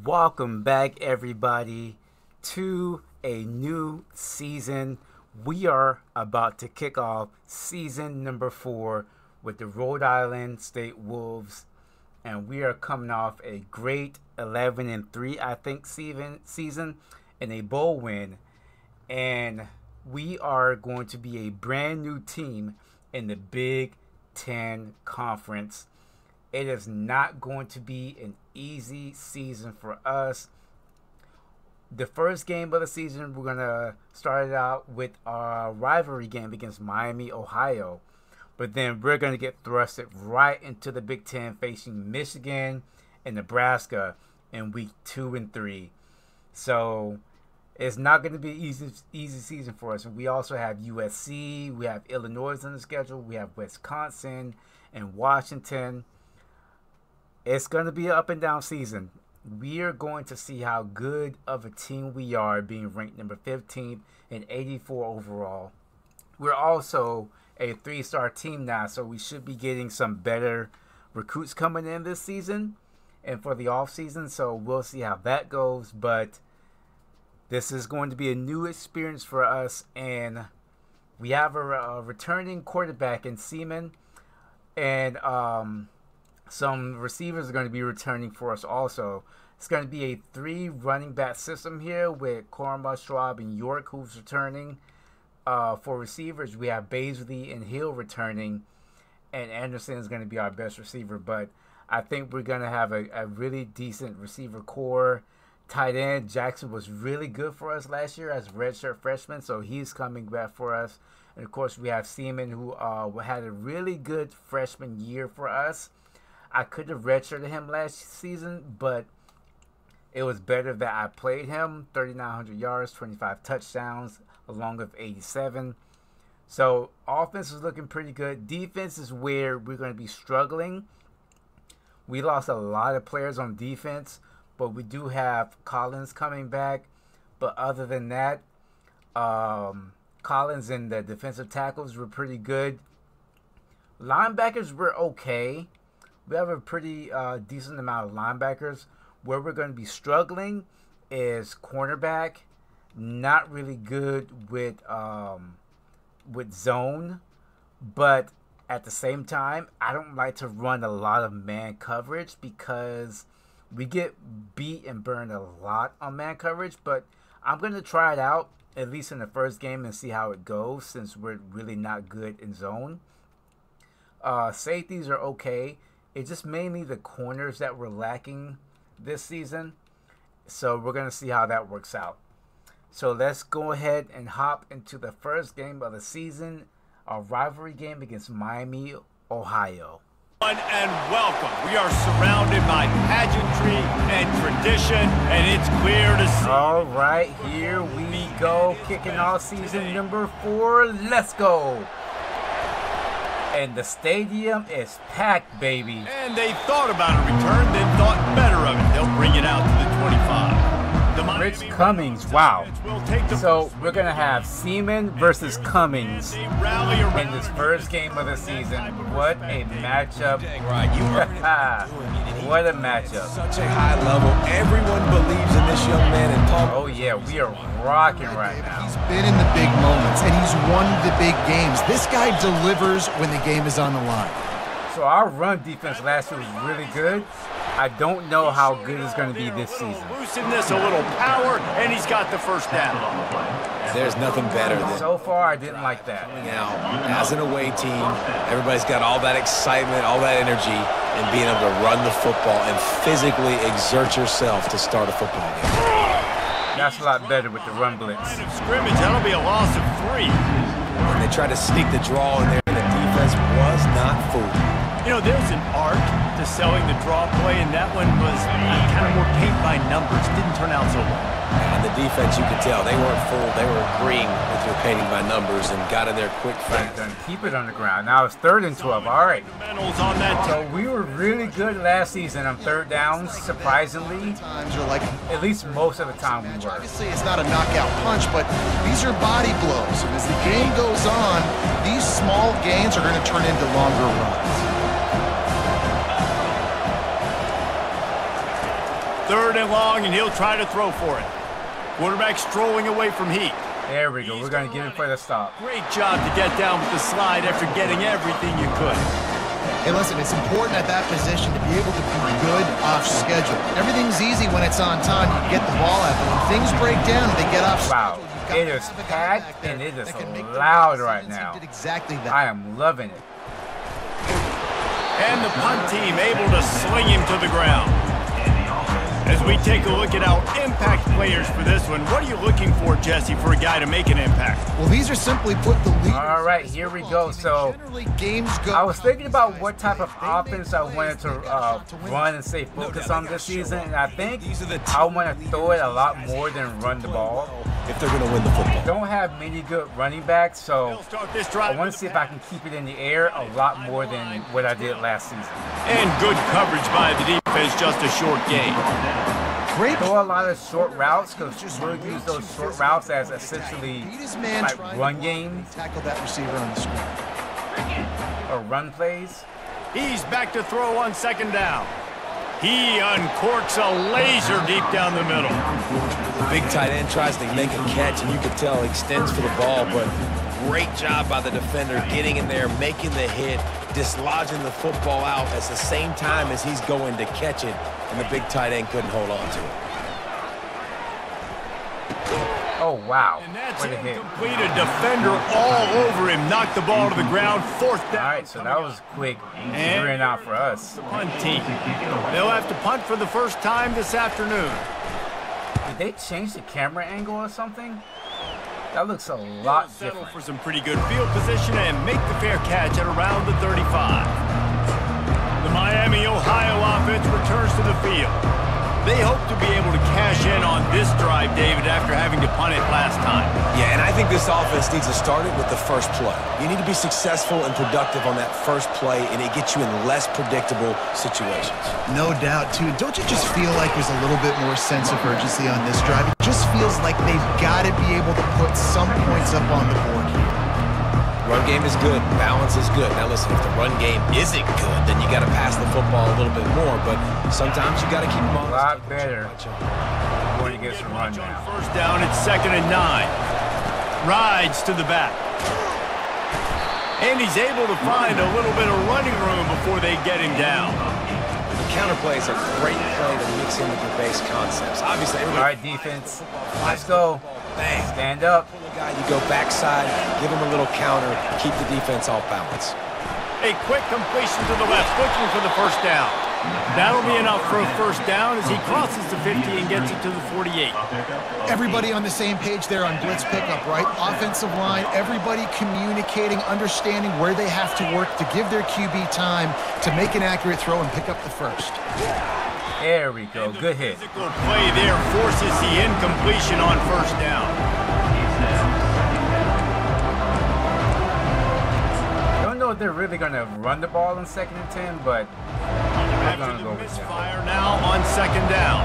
Welcome back, everybody, to a new season. We are about to kick off season number 4 with the Rhode Island State Wolves, and we are coming off a great 11-3, I think, season and a bowl win, and we are going to be a brand new team in the Big Ten Conference. It is not going to be an easy season for us. The first game of the season, we're going to start it out with our rivalry game against Miami, Ohio. But then we're going to get thrusted right into the Big Ten, facing Michigan and Nebraska in week 2 and 3. So it's not going to be an easy season for us. And we also have USC, we have Illinois on the schedule, we have Wisconsin and Washington. It's going to be an up and down season. We are going to see how good of a team we are, being ranked number 15 and 84 overall. We're also a 3-star team now, so we should be getting some better recruits coming in this season and for the off season. So we'll see how that goes. But this is going to be a new experience for us, and we have a returning quarterback in Seaman, and some receivers are going to be returning for us also. It's going to be a 3 running back system here with Kornbach, Schwab, and York, who's returning. For receivers, we have Baisley and Hill returning, and Anderson is going to be our best receiver. But I think we're going to have a really decent receiver core. Tight end, Jackson was really good for us last year as a redshirt freshman, so he's coming back for us. And, of course, we have Seaman, who had a really good freshman year for us. I could have redshirted him last season, but it was better that I played him. 3,900 yards, 25 touchdowns, along with 87. So offense is looking pretty good. Defense is where we're going to be struggling. We lost a lot of players on defense, but we do have Collins coming back. But other than that, Collins and the defensive tackles were pretty good. Linebackers were okay. We have a pretty decent amount of linebackers. Where we're going to be struggling is cornerback. Not really good with zone, but at the same time, I don't like to run a lot of man coverage because we get beat and burned a lot on man coverage. But I'm going to try it out, at least in the first game, and see how it goes, since we're really not good in zone. Safeties are okay. It's just mainly the corners that we're lacking this season. So we're going to see how that works out. So let's go ahead and hop into the first game of the season, our rivalry game against Miami, Ohio. And welcome. We are surrounded by pageantry and tradition, and it's clear to see. All right, here we go, kicking off season number 4. Let's go. And the stadium is packed, baby. And they thought about a return, then thought better of it. They'll bring it out to the 25. Rich Cummings, wow. So we're going to have Seaman versus Cummings in this first game of the season. What a matchup. What a matchup. Such a high level. Everyone believes in this young man in Palm. Oh yeah, we are rocking right now. He's been in the big moments, and he's won the big games. This guy delivers when the game is on the line. So our run defense last year was really good. I don't know how good it's going to be this season. Looseness, a little power, and he's got the first down. There's nothing better than. So far, I didn't like that. Now, as an away team, everybody's got all that excitement, all that energy, and being able to run the football and physically exert yourself to start a football game. That's a lot better with the run blitz. Scrimmage, that'll be a loss of 3. And they tried to sneak the draw in there, and the defense was not fooled. You know, there's an art to selling the draw play, and that one was kind of more paint by numbers. Didn't turn out so well. And the defense, you could tell, they weren't fooled. They were agreeing with your painting by numbers and got in there quick fast. Keep it on the ground. Now it's 3rd and 12. All right. On that so we were really good last season on 3rd downs, surprisingly. At least most of the time we were. Obviously, it's not a knockout punch, but these are body blows. And as the game goes on, these small gains are going to turn into longer runs. 3rd and long, and he'll try to throw for it. Quarterback strolling away from heat. There we go. We're going to get him for the stop. Great job to get down with the slide after getting everything you could. Hey, listen, it's important at that position to be able to be good off schedule. Everything's easy when it's on time. You get the ball out, but when things break down and they get off schedule, it is packed and it is loud right now. Exactly that. I am loving it. And the punt team able to sling him to the ground. As we take a look at our impact players for this one, what are you looking for, Jesse, for a guy to make an impact? Well, these are simply put the leaders. All right, here we go. So I was thinking about what type of offense I wanted to run and stay focused on this season, and I think I want to throw it a lot more than run the ball. If they're going to win the football. Don't have many good running backs, so I want to see if I can keep it in the air a lot more than what I did last season. And good coverage by the defense, just a short gain. Great. Throw a lot of short routes because we'll use those short routes as essentially like run games. Tackle that receiver on the screen. Or run plays. He's back to throw on 2nd down. He uncorks a laser deep down the middle. The big tight end tries to make a catch, and you can tell he extends for the ball, but great job by the defender getting in there, making the hit, dislodging the football out at the same time as he's going to catch it, and the big tight end couldn't hold on to it. Oh, wow. And that's incomplete. A defender all over him. Knocked the ball to the ground. 4th down. All right, so that was quick figuring out for us. The punt team. They'll have to punt for the first time this afternoon. Did they change the camera angle or something? That looks a lot different. For some pretty good field position and make the fair catch at around the 35. The Miami, Ohio offense returns to the field. They hope to be able to cash in on this drive, David, after having to punt it last time. Yeah, and I think this offense needs to start it with the first play. You need to be successful and productive on that first play, and it gets you in less predictable situations. No doubt, too. Don't you just feel like there's a little bit more sense of urgency on this drive? It just feels like they've got to be able to put some points up on the board here. Run game is good. Balance is good. Now, listen, if the run game isn't good, then you got to pass the football a little bit more, but sometimes you got to keep them on. A lot better when you get some run now. 1st down, it's 2nd and 9. Rides to the back. And he's able to find a little bit of running room before they get him down. The counterplay is a great play to mix in with your base concepts. Obviously, all right, defense. Let's go. Bang. Stand up. You go backside, give him a little counter, keep the defense off balance. A quick completion to the left, looking for the 1st down. That'll be enough for a 1st down as he crosses the 50 and gets it to the 48. Everybody on the same page there on blitz pickup, right? Offensive line, everybody communicating, understanding where they have to work to give their QB time to make an accurate throw and pick up the 1st. There we go. Good hit. Physical play there forces the incompletion on 1st down. I don't know if they're really going to run the ball on 2nd and 10, but I'm going to go with that. Fire now on 2nd down.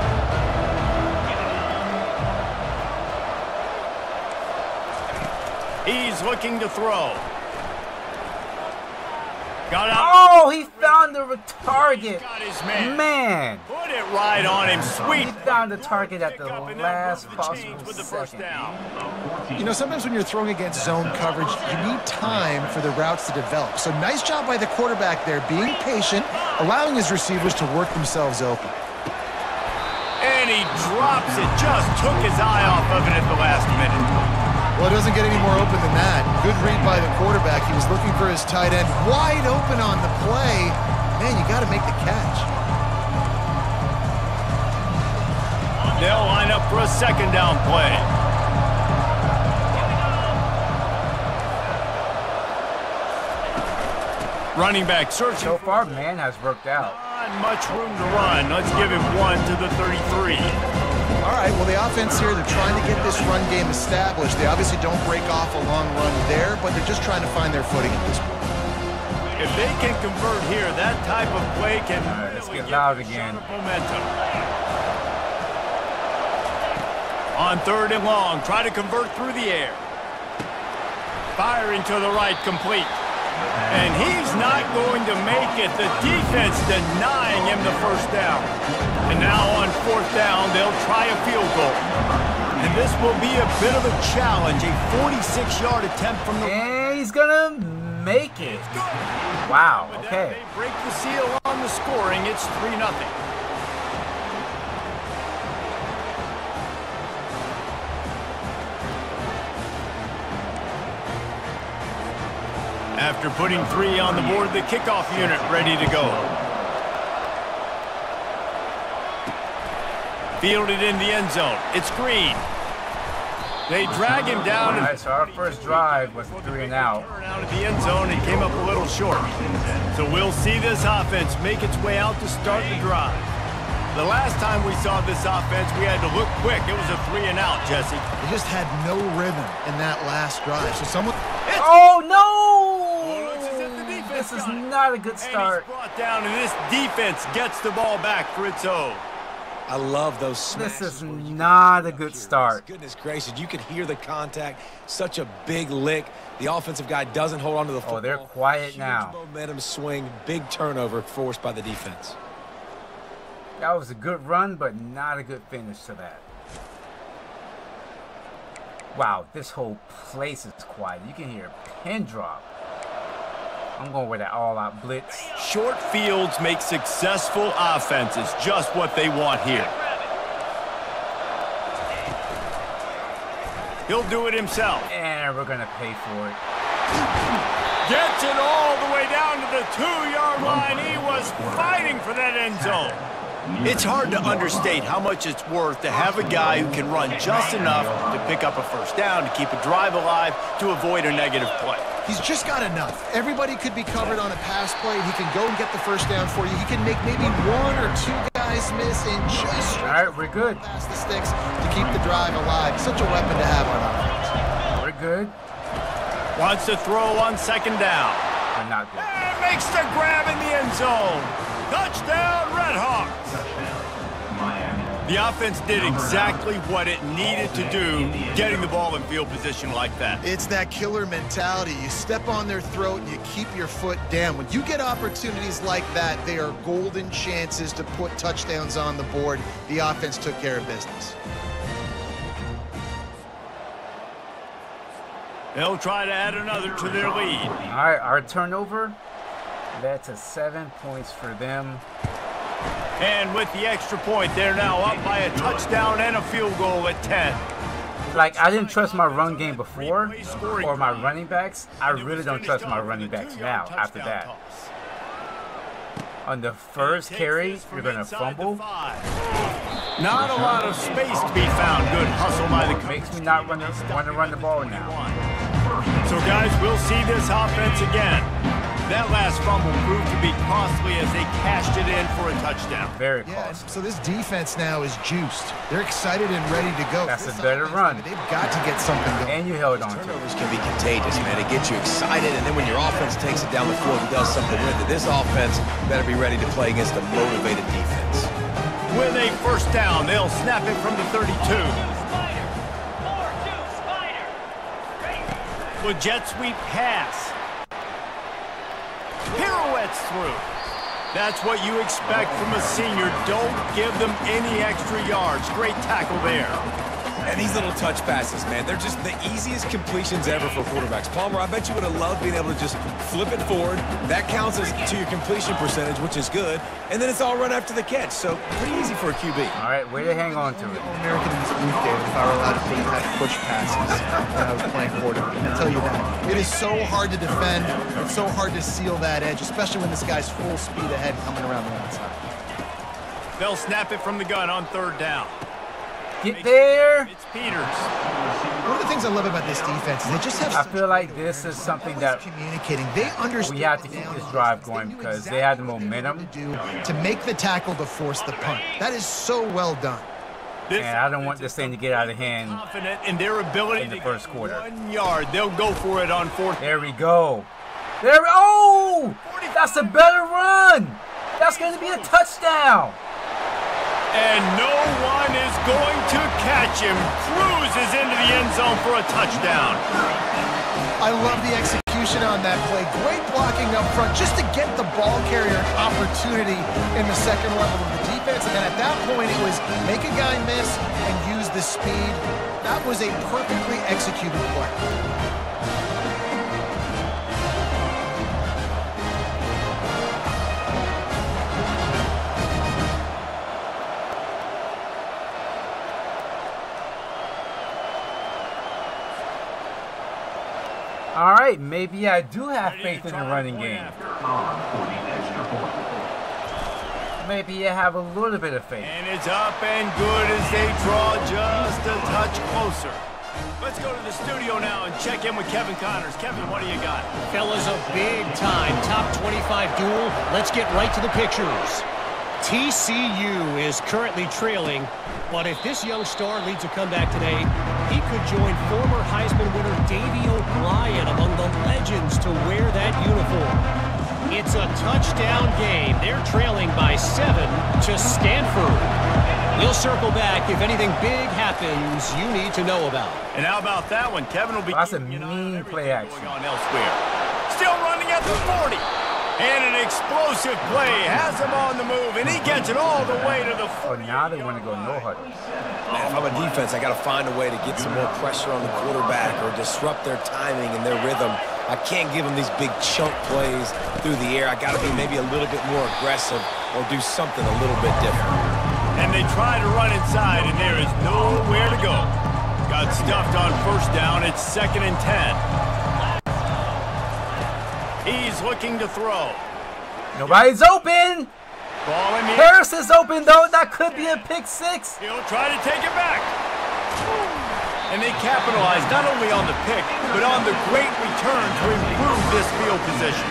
He's looking to throw. Got out. Oh, he found the target. Got his man. Put it right on him. Sweet. He found the target at the last possible second. You know, sometimes when you're throwing against zone coverage, you need time for the routes to develop. So nice job by the quarterback there, being patient, allowing his receivers to work themselves open. And he drops it. Just took his eye off of it at the last minute. Well, it doesn't get any more open than that. Good read by the quarterback. He was looking for his tight end wide open on the play. Man, you got to make the catch. They'll line up for a 2nd down play. Running back searching. So far, man has worked out. Not much room to run. Let's give him 1 to the 33. All right, well, the offense here, they're trying to get this run game established. They obviously don't break off a long run there, but they're just trying to find their footing at this point. If they can convert here, that type of play can let's get loud again. Momentum. On 3rd and long, try to convert through the air. Firing to the right, complete. And he's not going to make it. The defense denying him the first down. And now on fourth down, they'll try a field goal. And this will be a bit of a challenge, a 46-yard attempt from the... And he's going to make it. Wow, okay. They break the seal on the scoring. It's 3-0. After putting 3 on the board, the kickoff unit ready to go. Fielded in the end zone. It's Green. They drag him down. All right, so our first drive was 3 and out. Out of the end zone and came up a little short. So we'll see this offense make its way out to start the drive. The last time we saw this offense, we had to look quick. It was a 3 and out, Jesse. They just had no rhythm in that last drive. So someone... Oh, no! This is not a good start. And he's brought down, and this defense gets the ball back for its own. I love those smashes. This is not a good start. Goodness gracious, you can hear the contact. Such a big lick. The offensive guy doesn't hold on to the football. Oh, they're quiet now. Huge momentum swing, big turnover forced by the defense. That was a good run, but not a good finish to that. Wow, this whole place is quiet. You can hear a pin drop. I'm going with that all-out blitz. Short fields make successful offenses just what they want here. He'll do it himself. And we're going to pay for it. Gets it all the way down to the 2-yard line. He was fighting for that end zone. It's hard to understate how much it's worth to have a guy who can run just enough to pick up a first down, to keep a drive alive, to avoid a negative play. He's just got enough. Everybody could be covered on a pass play, and he can go and get the first down for you. He can make maybe 1 or 2 guys miss and just all right, we're good. Pass the sticks to keep the drive alive. Such a weapon to have on offense. We're good. Wants to throw on second down. We're not good. And makes the grab in the end zone. Touchdown, Redhawks. The offense did exactly what it needed to do, getting the ball in field position like that. It's that killer mentality. You step on their throat and you keep your foot down. When you get opportunities like that, they are golden chances to put touchdowns on the board. The offense took care of business. They'll try to add another to their lead. All right, our turnover led to 7 points for them. And with the extra point, they're now up by a touchdown and a field goal at 10. Like, I didn't trust my run game before, or my running backs. I really don't trust my running backs now after that. On the first carry, you're going to fumble. Not a lot of space to be found. Good hustle by the coach. Makes me not want to run the ball now. So, guys, we'll see this offense again. That last fumble proved to be costly as they cashed it in for a touchdown. Very Yeah, costly. so this defense now is juiced. They're excited and ready to go. That's This a better offense, run. They've got to get something going. And you held on to it. Turnovers can be contagious, man. It gets you excited, and then when your offense takes it down the field and does something with it, this offense better be ready to play against a motivated defense. With a first down, they'll snap it from the 32. With jet sweep pass. Pirouettes through. That's what you expect from a senior. Don't give them any extra yards. Great tackle there. And these little touch passes, man, they're just the easiest completions ever for quarterbacks. Palmer, I bet you would have loved being able to just flip it forward. That counts as to your completion percentage, which is good. And then it's all run after the catch. So pretty easy for a QB. All right, way to hang on to it. American in this youth game, if I were allowed to put had push passes when I was playing quarterback. I'll tell you that. It is so hard to defend. It's so hard to seal that edge, especially when this guy's full speed ahead coming around the outside. They'll snap it from the gun on third down. Get there. It's Peters. One of the things I love about this defense is they just have. I feel like this is something that communicating. They understand. we have to keep this drive going because they had the momentum. To make the tackle to force the punt. That is so well done. And I don't want this thing to get out of hand. Confident in their ability in the to first get quarter. 1 yard. They'll go for it on fourth. There we go. There. Oh, that's a better run. That's going to be a touchdown. And no one is going to catch him. Cruises into the end zone for a touchdown. I love the execution execution on that play. Great blocking up front just to get the ball carrier an opportunity in the second level of the defense. And then at that point, it was make a guy miss and use the speed. That was a perfectly executed play. All right, maybe I do have faith in the running game. Maybe I have a little bit of faith. And it's up and good as they draw just a touch closer. Let's go to the studio now and check in with Kevin Connors. Kevin, what do you got? Fellas, a big-time top 25 duel. Let's get right to the pictures. TCU is currently trailing, but if this young star leads a comeback today, he could join former Heisman winner Davey O'Brien among the legends to wear that uniform. It's a touchdown game. They're trailing by 7 to Stanford. We'll circle back if anything big happens you need to know about. And how about that one? Kevin will be That's a mean play action. Going on elsewhere. Still running at the 40. And an explosive play has him on the move, and he gets it all the way to the 40. So now they want to go no huddle. Man, if I'm a defense, I got to find a way to get some more pressure on the quarterback or disrupt their timing and their rhythm. I can't give them these big chunk plays through the air. I got to be maybe a little bit more aggressive or do something a little bit different. And they try to run inside, and there is nowhere to go. Got stuffed on first down. It's 2nd and 10. He's looking to throw. Nobody's open. Ball in the Harris is open, though. That could be a pick 6. He'll try to take it back. And they capitalize not only on the pick, but on the great return to improve this field position.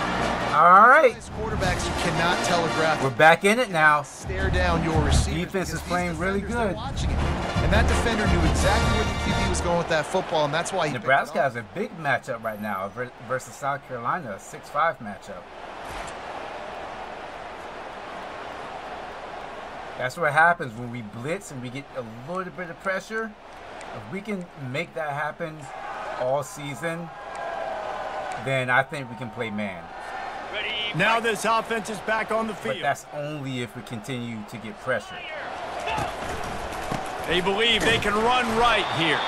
All right. Quarterbacks, you cannot telegraph. We're back in it now. Stare down your receiver. Defense is playing really good. And that defender knew exactly where the QB was going with that football, and that's why he Nebraska has a big matchup right now versus South Carolina, a 6-5 matchup. That's what happens when we blitz and we get a little bit of pressure. If we can make that happen all season, then I think we can play man. Now this offense is back on the field. But that's only if we continue to get pressure. They believe they can run right here.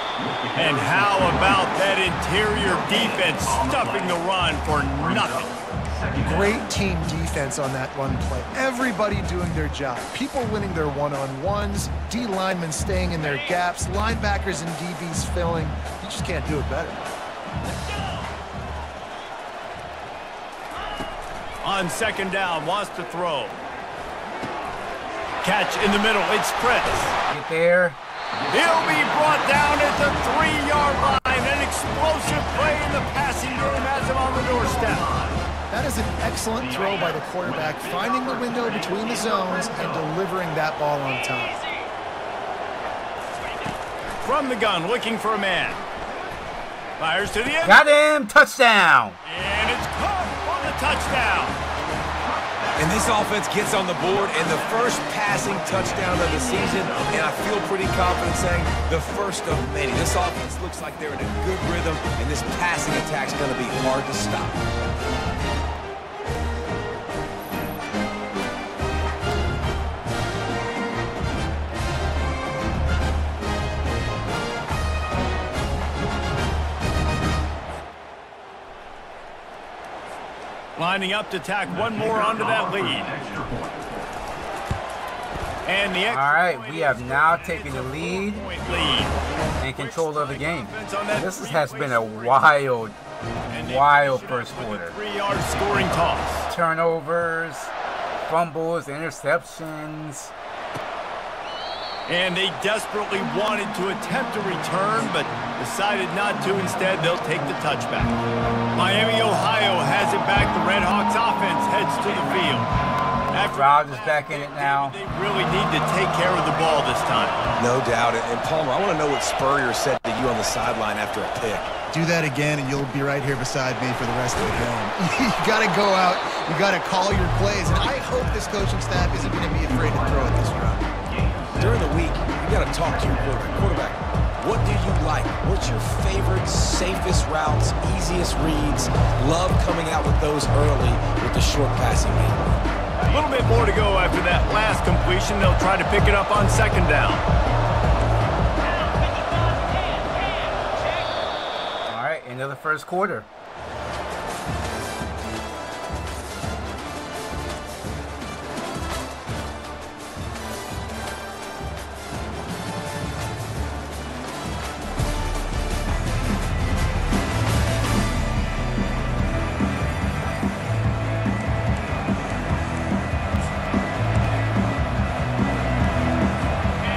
And how about that interior defense stuffing the run for nothing? Great team defense on that run play. Everybody doing their job. People winning their one-on-ones, D linemen staying in their gaps, linebackers and DBs filling. You just can't do it better. On 2nd down, wants to throw. Catch in the middle, it's Prince. Get there. He'll be brought down at the 3-yard line. An explosive play in the passing game has him on the doorstep. That is an excellent throw by the quarterback, finding the window between the zones and delivering that ball on time. From the gun, looking for a man. Fires to the end. Got him! Touchdown! And it's caught for the touchdown. And this offense gets on the board and the first passing touchdown of the season, and I feel pretty confident saying the first of many. This offense looks like they're in a good rhythm, and this passing attack's going to be hard to stop. Lining up to tack one more onto that lead. And the All right, we have now taken the lead and control of the game. This has been a wild first quarter. 3-yard scoring toss. Turnovers, fumbles, interceptions. And they desperately wanted to attempt a return, but decided not to. Instead, they'll take the touchback. Miami, Ohio has it back. The Red Hawks offense heads to the field. Crowd is back in it now. They really need to take care of the ball this time. No doubt. And Palmer, I want to know what Spurrier said to you on the sideline after a pick. Do that again, and you'll be right here beside me for the rest of the game. You got to go out. You got to call your plays. And I hope this coaching staff isn't going to be afraid to throw it this round. During the week, you got to talk to your quarterback. Quarterback, What do you like? What's your favorite, safest routes, easiest reads? Love coming out with those early with the short passing game. A little bit more to go after that last completion. They'll try to pick it up on second down. All right, end of the first quarter.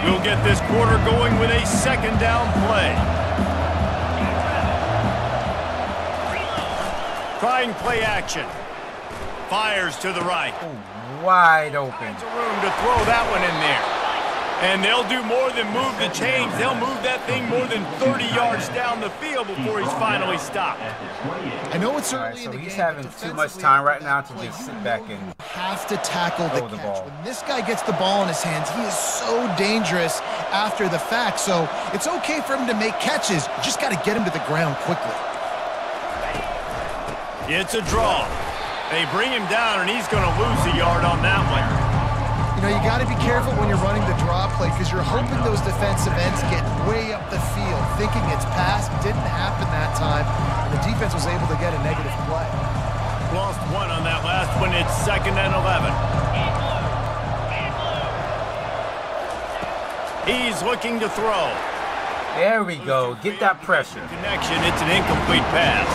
We'll get this quarter going with a second down play. Trying play action. Fires to the right. Ooh, wide open. Finds a room to throw that one in there. And they'll do more than move the chains. They'll move that thing more than 30 yards down the field before he's finally stopped. I know it's All right, early so in the game. he's having too much time right now to just sit back and have to tackle the throw the catch. ball. When this guy gets the ball in his hands, he is so dangerous after the fact. So it's okay for him to make catches. You just got to get him to the ground quickly. It's a draw. They bring him down, and he's going to lose a yard on that one. You know, you got to be careful when you're running the draw play because you're hoping those defensive ends get way up the field, thinking it's passed. Didn't happen that time. And the defense was able to get a negative play. Lost one on that last one. It's 2nd and 11. He's looking to throw. there we go. Get that pressure. Connection. It's an incomplete pass.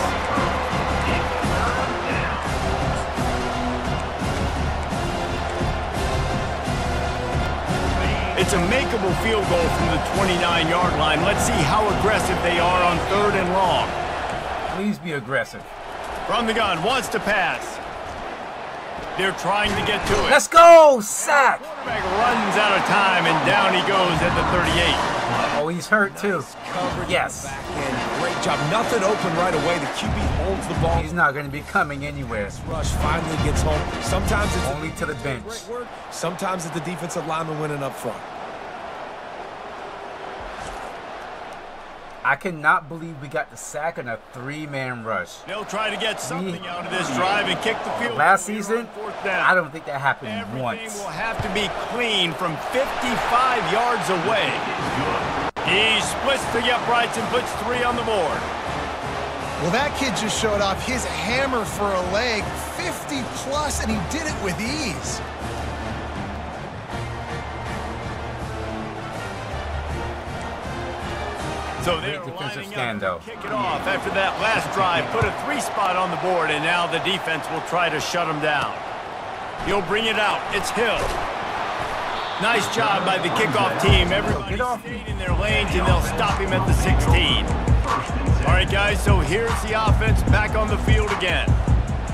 It's a makeable field goal from the 29-yard line. Let's see how aggressive they are on 3rd and long. Please be aggressive. From the gun, wants to pass. They're trying to get to it. Let's go! Sack! Quarterback runs out of time, and down he goes at the 38. Oh, he's hurt too. Yes. Back end. Great job. Nothing open right away. The QB holds the ball. He's not going to be coming anywhere. Rush finally gets home. Sometimes it's Only to the bench. great work. Sometimes it's the defensive lineman winning up front. I cannot believe we got the sack on a 3-man rush. They'll try to get something out of this drive and kick the field. Last goal here season, on 4th down. I don't think that happened Everything once. will have to be clean from 55 yards away. He splits the uprights and puts 3 on the board. Well, that kid just showed off his hammer for a leg, 50 plus, and he did it with ease. So they're Great defensive lining stand, up though. to kick it off after that last drive. Put a 3 spot on the board, and now the defense will try to shut him down. He'll bring it out. It's Hill. Nice job by the kickoff team. Everybody stayed in their lanes, and they'll stop him at the 16. All right, guys, so here's the offense back on the field again.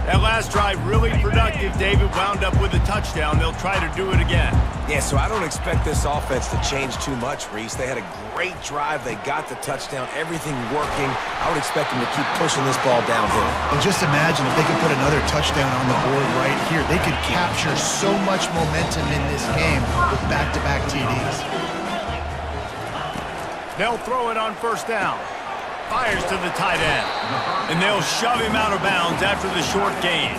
That last drive really productive. David wound up with a touchdown. They'll try to do it again. Yeah, so I don't expect this offense to change too much, Reese. They had a great drive. They got the touchdown. Everything working. I would expect them to keep pushing this ball downhill. And just imagine if they could put another touchdown on the board right here. They could capture so much momentum in this game with back-to-back TDs. They'll throw it on 1st down. Fires to the tight end. And they'll shove him out of bounds after the short gain.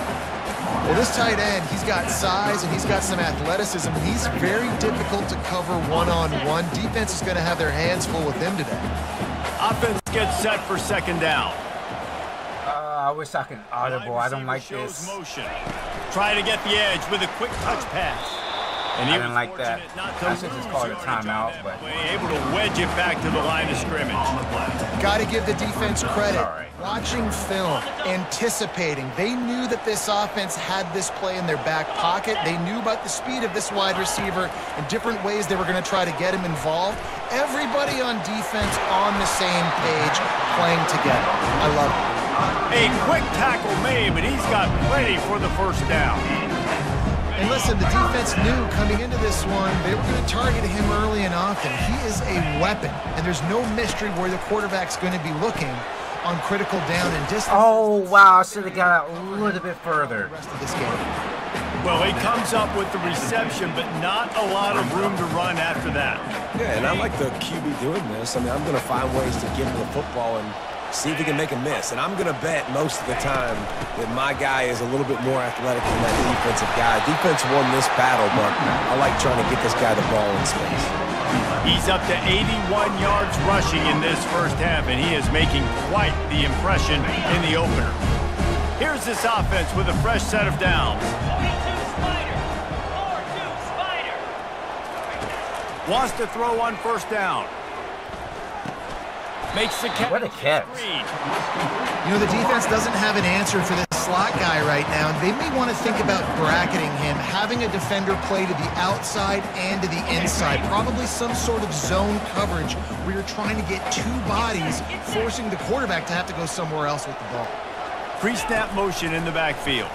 Well, this tight end, he's got size and he's got some athleticism. He's very difficult to cover one-on-one. Defense is going to have their hands full with him today. Offense gets set for 2nd down. I wish I could audible. I don't like Shows this. motion. Try to get the edge with a quick touch pass. And he I didn't was like that. fortunate not to I should just lose call it a yardage on timeout, that but- play, able to wedge it back to the line of scrimmage. Got to give the defense credit. All right. Watching film, anticipating. They knew that this offense had this play in their back pocket. They knew about the speed of this wide receiver and different ways they were going to try to get him involved. Everybody on defense on the same page, playing together. I love it. A quick tackle made, but he's got plenty for the 1st down. And listen, the defense knew coming into this one, they were going to target him early and often. He is a weapon, and there's no mystery where the quarterback's going to be looking on critical down and distance. Oh, wow. I should have got out a little bit further. The rest of this game. Well, he comes up with the reception, but not a lot of room to run after that. Yeah, and I like the QB doing this. I mean, I'm going to find ways to give him the football and see if he can make a miss. And I'm going to bet most of the time that my guy is a little bit more athletic than that defensive guy. Defense won this battle, but I like trying to get this guy the ball in space. He's up to 81 yards rushing in this first half, and he is making quite the impression in the opener. Here's this offense with a fresh set of downs. 4-2 Spider. Wants to throw on first down. Makes the catch. What a catch. You know, the defense doesn't have an answer for this slot guy right now. They may want to think about bracketing him, having a defender play to the outside and to the inside. Probably some sort of zone coverage where you're trying to get two bodies, forcing the quarterback to have to go somewhere else with the ball. Pre-snap motion in the backfield.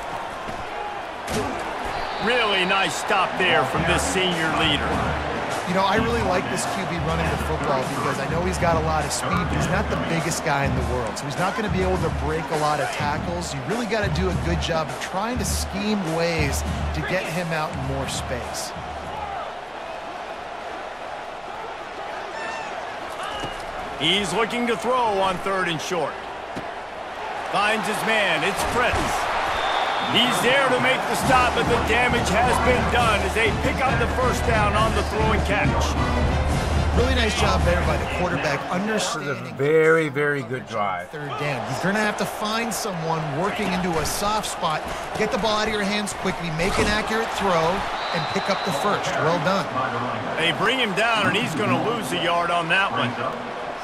Really nice stop there from this senior leader. You know, I really like this QB running the football because I know he's got a lot of speed, but he's not the biggest guy in the world. So he's not going to be able to break a lot of tackles. You really got to do a good job of trying to scheme ways to get him out in more space. He's looking to throw on 3rd and short. Finds his man. It's Fritz. He's there to make the stop, but the damage has been done as they pick up the first down on the throw and catch. Really nice job there by the quarterback, understanding. This is a very, very good drive. 3rd down. He's going to have to find someone working into a soft spot, get the ball out of your hands quickly, make an accurate throw, and pick up the first. Well done. They bring him down, and he's going to lose a yard on that one.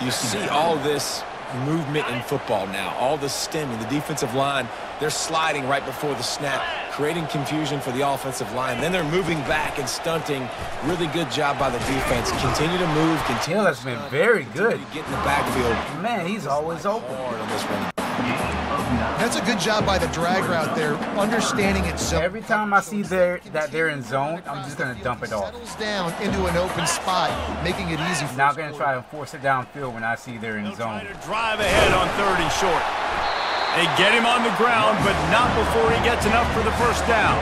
You see all this movement in football now, all the stemming, the defensive line, they're sliding right before the snap, creating confusion for the offensive line. Then they're moving back and stunting. Really good job by the defense. Continue to move, continue Hill has been very good. to get in the backfield. Man, he's always open. Hard on this one. That's a good job by the drag route there, understanding it so. Every time I see that they're in zone, I'm just going to dump it off. Settles down into an open spot, making it easy for Not going to try and force it downfield when I see they're in They'll try zone. to drive ahead on 3rd and short. They get him on the ground, but not before he gets enough for the first down.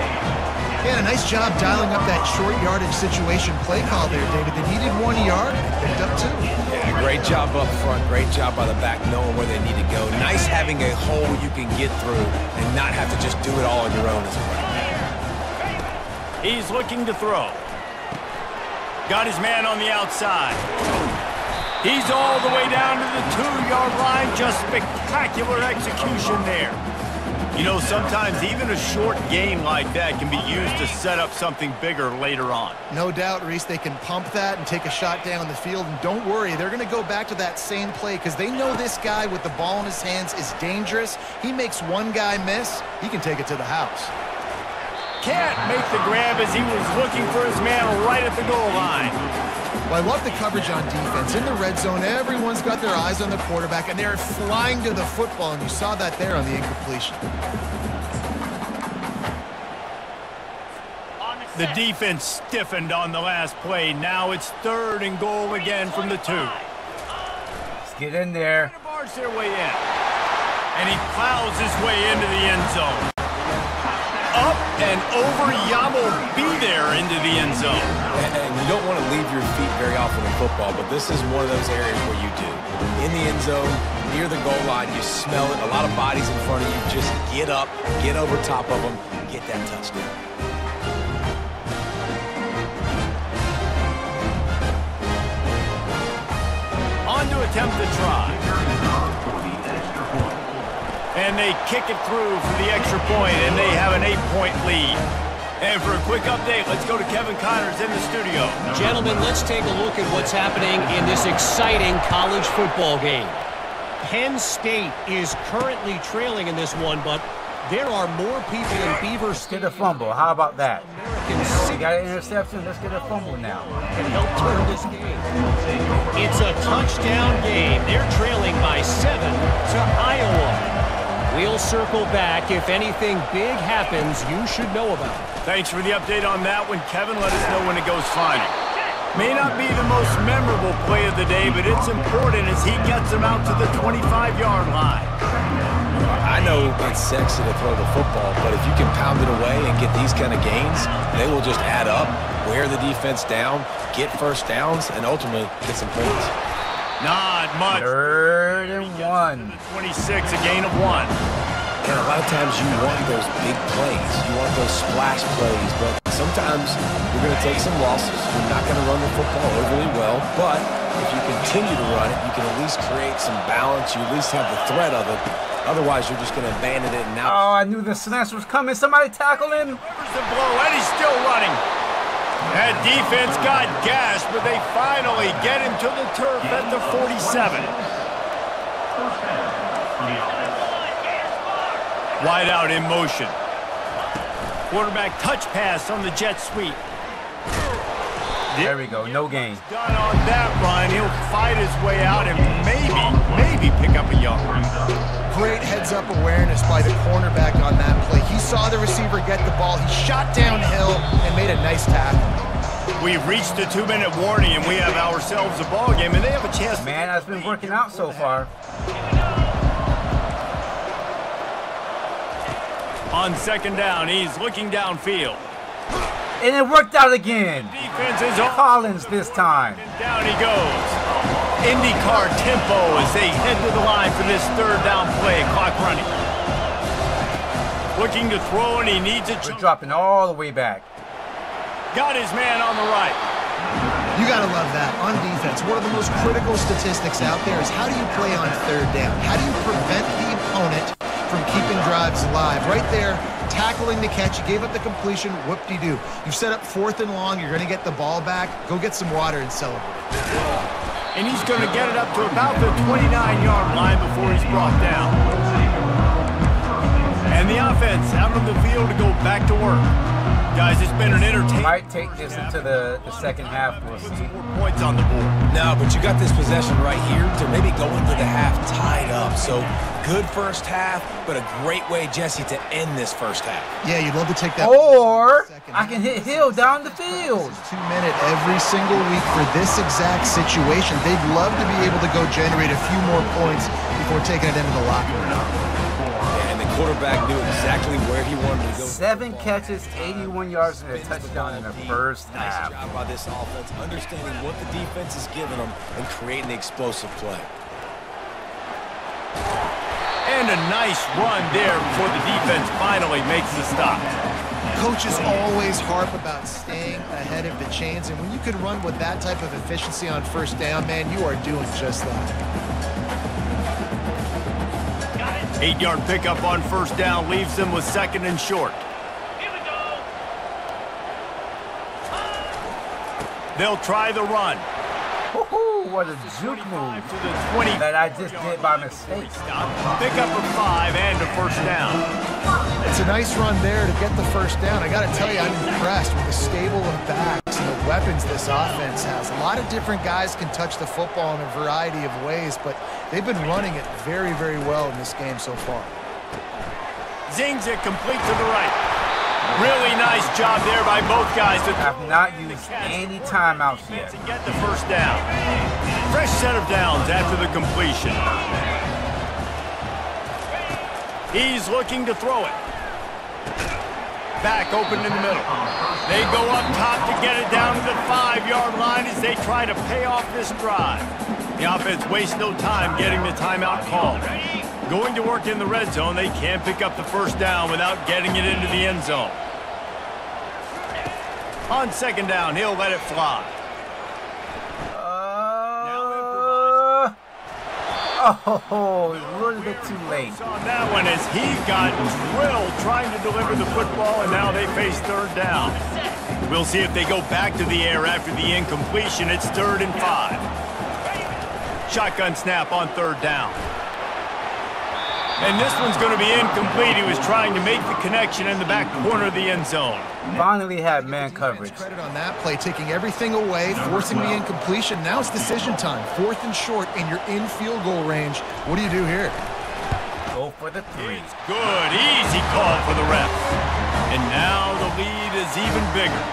Yeah, a nice job dialing up that short yardage situation play call there, David. They needed 1 yard, and they picked up 2. Yeah, great job up front. Great job by the back knowing where they need to go. Nice having a hole you can get through and not have to just do it all on your own as a running back. He's looking to throw. Got his man on the outside. He's all the way down to the 2-yard line. Just spectacular execution there. You know, sometimes even a short game like that can be used to set up something bigger later on. No doubt, Reese, they can pump that and take a shot down the field. And don't worry, they're going to go back to that same play because they know this guy with the ball in his hands is dangerous. He makes one guy miss, he can take it to the house. Can't make the grab as he was looking for his man right at the goal line. Well, I love the coverage on defense. In the red zone, everyone's got their eyes on the quarterback, and they're flying to the football, and you saw that there on the incompletion. The defense stiffened on the last play. Now it's 3rd and goal again from the 2. Let's get in there. Bars their way in. And he plows his way into the end zone. Up and over, Yamo be there into the end zone. And you don't want to leave your feet very often in football, but this is one of those areas where you do. In the end zone, near the goal line, you smell it. A lot of bodies in front of you. Just get up, get over top of them, get that touchdown. On to attempt the try. And they kick it through for the extra point, and they have an 8-point lead. And for a quick update, let's go to Kevin Connors in the studio. Gentlemen, let's take a look at what's happening in this exciting college football game. Penn State is currently trailing in this one, but there are more people in Beaver State. Get a fumble. How about that? Americans We got an interception. Let's get a fumble now. can help turn this game. It's a touchdown game. They're trailing by 7 to Iowa. We'll circle back. If anything big happens, you should know about it. Thanks for the update on that one, Kevin. Let us know when it goes final. May not be the most memorable play of the day, but it's important as he gets them out to the 25-yard line. I know it's sexy to throw the football, but if you can pound it away and get these kind of gains, they will just add up, wear the defense down, get first downs, and ultimately get some points. Not much. 3rd and 1. 26, a gain of 1. And a lot of times you want those big plays. You want those splash plays, but sometimes you're going to take some losses. You're not going to run the football overly well, but if you continue to run it, you can at least create some balance. You at least have the threat of it. Otherwise, you're just going to abandon it and now. Oh, I knew the snatch was coming. Somebody tackle him. Delivers the blow, and he's still running. That defense got gashed, but they finally get him to the turf at the 47. Wide out in motion. Quarterback touch pass on the jet sweep. There we go. No gain. Done on that run. He'll fight his way out and maybe pick up a yard. Great heads-up awareness by the cornerback on that play. He saw the receiver get the ball. He shot downhill and made a nice tackle. We've reached the 2-minute warning, and we have ourselves a ball game, and they have a chance. Man, that's been working out so far. On 2nd down, he's looking downfield. And it worked out again. Defense is on. Collins this time. And down he goes. IndyCar tempo as they head to the line for this 3rd down play. Clock running. Looking to throw, and he needs it. We're dropping all the way back. Got his man on the right. You got to love that. On defense, one of the most critical statistics out there is how do you play on 3rd down? How do you prevent the opponent from keeping drives alive? Right there, tackling the catch. You gave up the completion. Whoop-de-doo. You've set up 4th and long. You're going to get the ball back. Go get some water and celebrate. And he's going to get it up to about the 29-yard line before he's brought down. And the offense out on the field to go back to work. Guys, it's been an entertaining. Might take this into the 2nd half. We'll see. 4 points on the board. No, but you got this possession right here to maybe go into the half tied up. So good first half, but a great way, Jesse, to end this first half. Yeah, you'd love to take that. Or I can hit Hill down the field. 2-minute every single week for this exact situation. They'd love to be able to go generate a few more points before taking it into the locker room. And the quarterback knew exactly where he wanted to go. 7 catches, 81 yards, and a touchdown in the first half. Nice job by this offense, understanding what the defense is giving them and creating the explosive play. And a nice run there before the defense finally makes the stop. Coaches always harp about staying ahead of the chains, and when you can run with that type of efficiency on 1st down, man, you are doing just that. 8-yard pickup on 1st down leaves them with 2nd and short. They'll try the run. Woohoo, what a juke move To the 20. that I just did by mistake. Pick up a 5 and a 1st down. It's a nice run there to get the 1st down. I got to tell you, I'm impressed with the stable of backs and the weapons this offense has. A lot of different guys can touch the football in a variety of ways, but they've been running it very, very well in this game so far. Zings it complete to the right. Really nice job there by both guys. Have not used any timeouts yet. To get the 1st down. Fresh set of downs after the completion. He's looking to throw it. Back open in the middle. They go up top to get it down to the 5-yard line as they try to pay off this drive. The offense wastes no time getting the timeout called. Going to work in the red zone, they can't pick up the 1st down without getting it into the end zone. On 2nd down, he'll let it fly. Oh, a little bit too late. On that one as he got drilled trying to deliver the football, and now they face 3rd down. We'll see if they go back to the air after the incompletion. It's 3rd and 5. Shotgun snap on 3rd down. And this one's going to be incomplete. He was trying to make the connection in the back corner of the end zone. Finally had man coverage. Credit on that play, taking everything away, forcing the incompletion. Now it's decision time. 4th and short, and you're in field goal range. What do you do here? Go for the 3. It's good. Easy call for the refs. And now the lead is even bigger.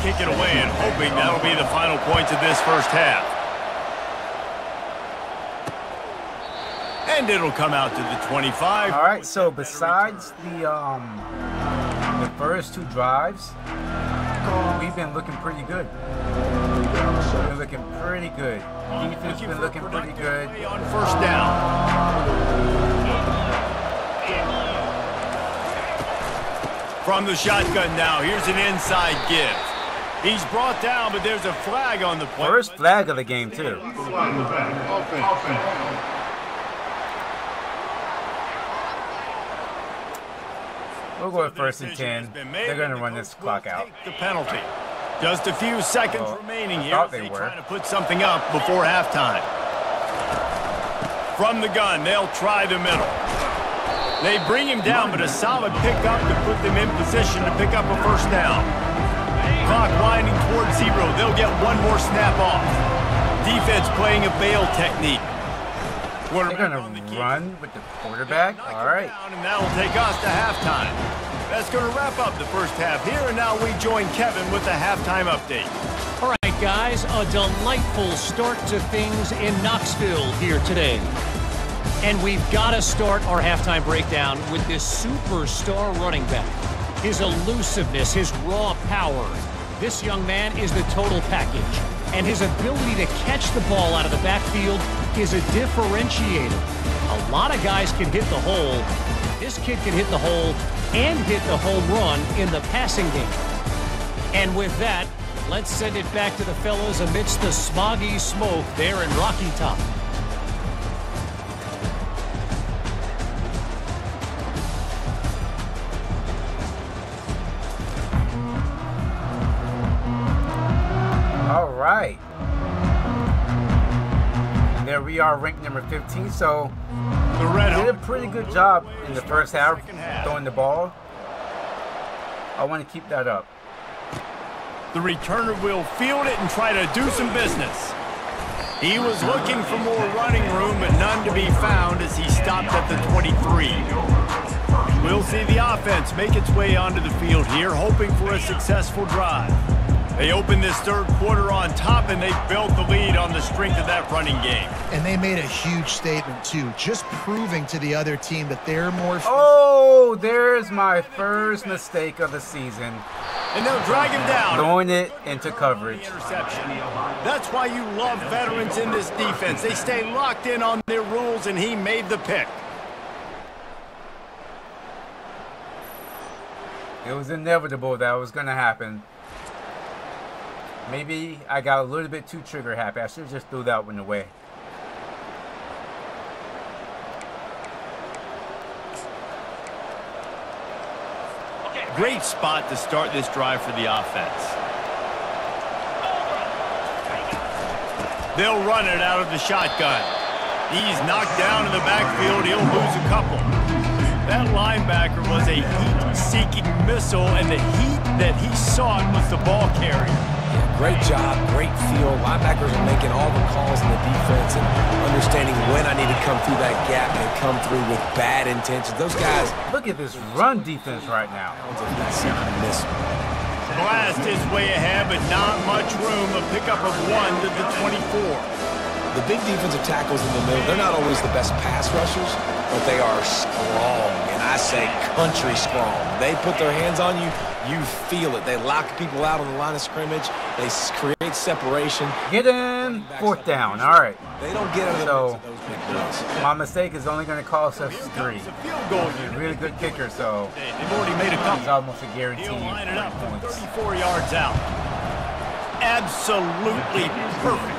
kick it away and hoping that'll be the final points of this first half. And it'll come out to the 25. All right, so besides the first two drives, we've been looking pretty good. We've been looking pretty good. Defense been looking pretty good. On first down. From the shotgun now, here's an inside give. He's brought down, but there's a flag on the play. First flag of the game, too. We'll go with first and 10. They're going to run this clock out. The penalty. Just a few seconds remaining here. Thought they were trying to put something up before halftime. From the gun, they'll try the middle. They bring him down, but a solid pickup to put them in position to pick up a first down. Clock winding towards 0. They'll get one more snap off. Defense playing a bail technique. They're going to run with the quarterback. All right. And that will take us to halftime. That's going to wrap up the first half here, and now we join Kevin with the halftime update. All right, guys, a delightful start to things in Knoxville here today. And we've got to start our halftime breakdown with this superstar running back. His elusiveness, his raw power. This young man is the total package. And his ability to catch the ball out of the backfield is a differentiator. A lot of guys can hit the hole. This kid can hit the hole and hit the home run in the passing game. And with that, let's send it back to the fellas amidst the smoggy smoke there in Rocky Top. All right. There we are, ranked number 15. So we did a pretty good job in the first half throwing the ball. I want to keep that up. The returner will field it and try to do some business. He was looking for more running room, but none to be found as he stopped at the 23. We'll see the offense make its way onto the field here, hoping for a successful drive. They opened this third quarter on top, and they built the lead on the strength of that running game. And they made a huge statement, too, just proving to the other team that they're more... Oh, there's my first mistake of the season. And they'll drag him down. Throwing it into coverage. Interception. That's why you love veterans in this defense. They stay locked in on their rules, and he made the pick. It was inevitable that was going to happen. Maybe I got a little bit too trigger happy. I should have just threw that one away. Great spot to start this drive for the offense. They'll run it out of the shotgun. He's knocked down in the backfield. He'll lose a couple. That linebacker was a heat-seeking missile, and the heat that he sought was the ball carrier. Great job, great feel. Linebackers are making all the calls in the defense and understanding when I need to come through that gap and come through with bad intentions. Those guys... Look at this run defense right now. Blast his way ahead, but not much room. A pickup of 1 to the 24. The big defensive tackles in the middle, they're not always the best pass rushers, but they are strong, and I say country strong. They put their hands on you, you feel it. They lock people out on the line of scrimmage. They create separation. Get in, fourth down. All right. They don't get out of those big plays. My mistake is only going to cost us 3. He's a really good kicker, so they've already made a couple. He's almost a guarantee. He'll line it up from 34 yards out. Absolutely perfect.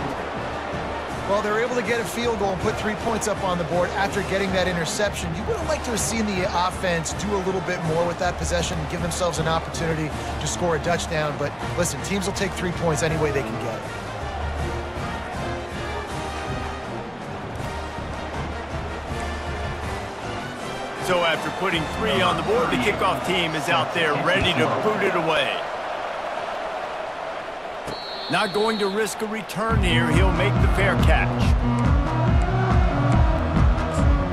Well, they're able to get a field goal and put 3 points up on the board after getting that interception. You would have liked to have seen the offense do a little bit more with that possession and give themselves an opportunity to score a touchdown. But listen, teams will take 3 points any way they can get it. So after putting 3 on the board, the kickoff team is out there ready to boot it away. Not going to risk a return here. He'll make the fair catch.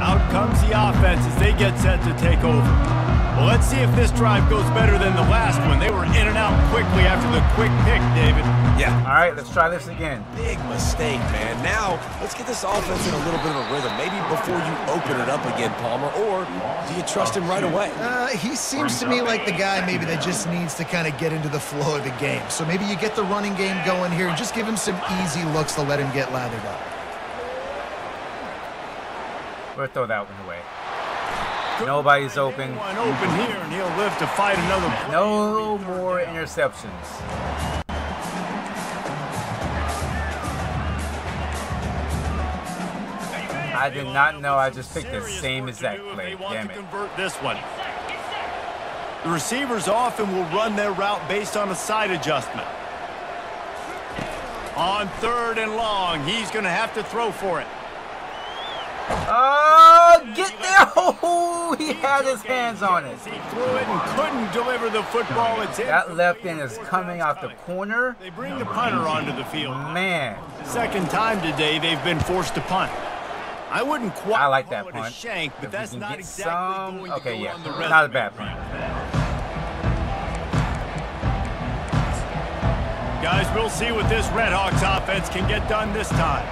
Out comes the offense as they get set to take over. Well, let's see if this drive goes better than the last one. They were in and out quickly after the quick pick, David. Yeah. All right, let's try this again. Big mistake, man. Now, let's get this offense in a little bit of a rhythm. Maybe before you open it up again, Palmer, or do you trust him right away? He seems to me like the guy maybe that just needs to kind of get into the flow of the game. So maybe you get the running game going here and just give him some easy looks to let him get lathered up. We'll throw that one away. Nobody's open. One open here, and he'll live to fight another play. No more interceptions. I did not know I just picked the same exact play. Damn it. Convert this one. The receivers often will run their route based on a side adjustment. On 3rd and long, he's going to have to throw for it. Oh, get there! Oh, he had his hands on it. He threw it and couldn't deliver the football. It's in. That left end is coming out the corner. They bring the punter onto the field. Man. Second time today they've been forced to punt. I wouldn't quite I like that call it a punt. shank, but If that's we can not get exactly some. going to Okay, go yeah, on the not a resume. bad punt. Guys, we'll see what this Redhawks offense can get done this time.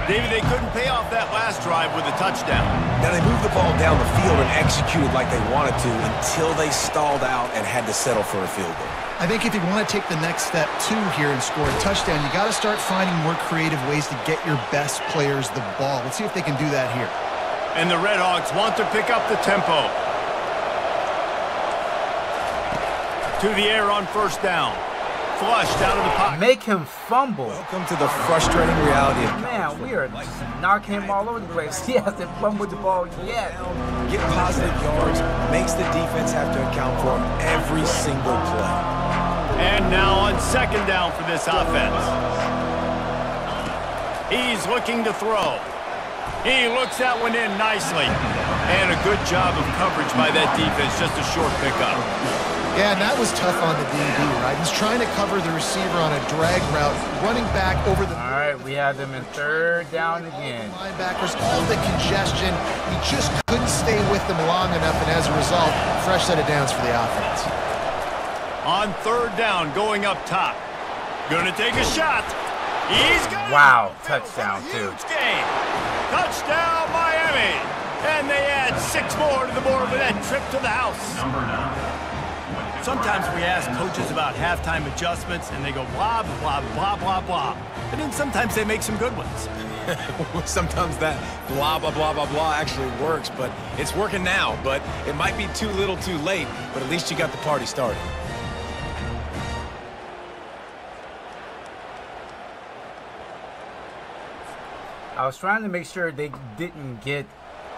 David, they couldn't pay off that last drive with a touchdown. Now, they moved the ball down the field and executed like they wanted to until they stalled out and had to settle for a field goal. I think if you want to take the next step too here and score a touchdown, you got to start finding more creative ways to get your best players the ball. Let's see if they can do that here. And the Redhawks want to pick up the tempo. To the air on 1st down. Flushed out of the pocket. Make him fumble. Welcome to the frustrating reality of Man, we are knocking him all over the place. He hasn't fumbled the ball yet. get positive yards, makes the defense have to account for him every single play. And now on 2nd down for this offense. He's looking to throw. He looks that one in nicely. And a good job of coverage by that defense, just a short pickup. Yeah, and that was tough on the DB, right? He's trying to cover the receiver on a drag route, running back over the... All right, we have them in 3rd down again. Linebackers, all the congestion. He just couldn't stay with them long enough, and as a result, fresh set of downs for the offense. On 3rd down, going up top. Gonna take a shot. He's got Wow, touchdown too. huge game. Touchdown, Miami. And they add 6 more to the board with that trip to the house. Sometimes we ask coaches about halftime adjustments, and they go blah, blah, blah, blah, blah. And then sometimes they make some good ones. Sometimes that blah, blah, blah, blah, blah actually works, but it's working now. But it might be too little too late, but at least you got the party started. I was trying to make sure they didn't get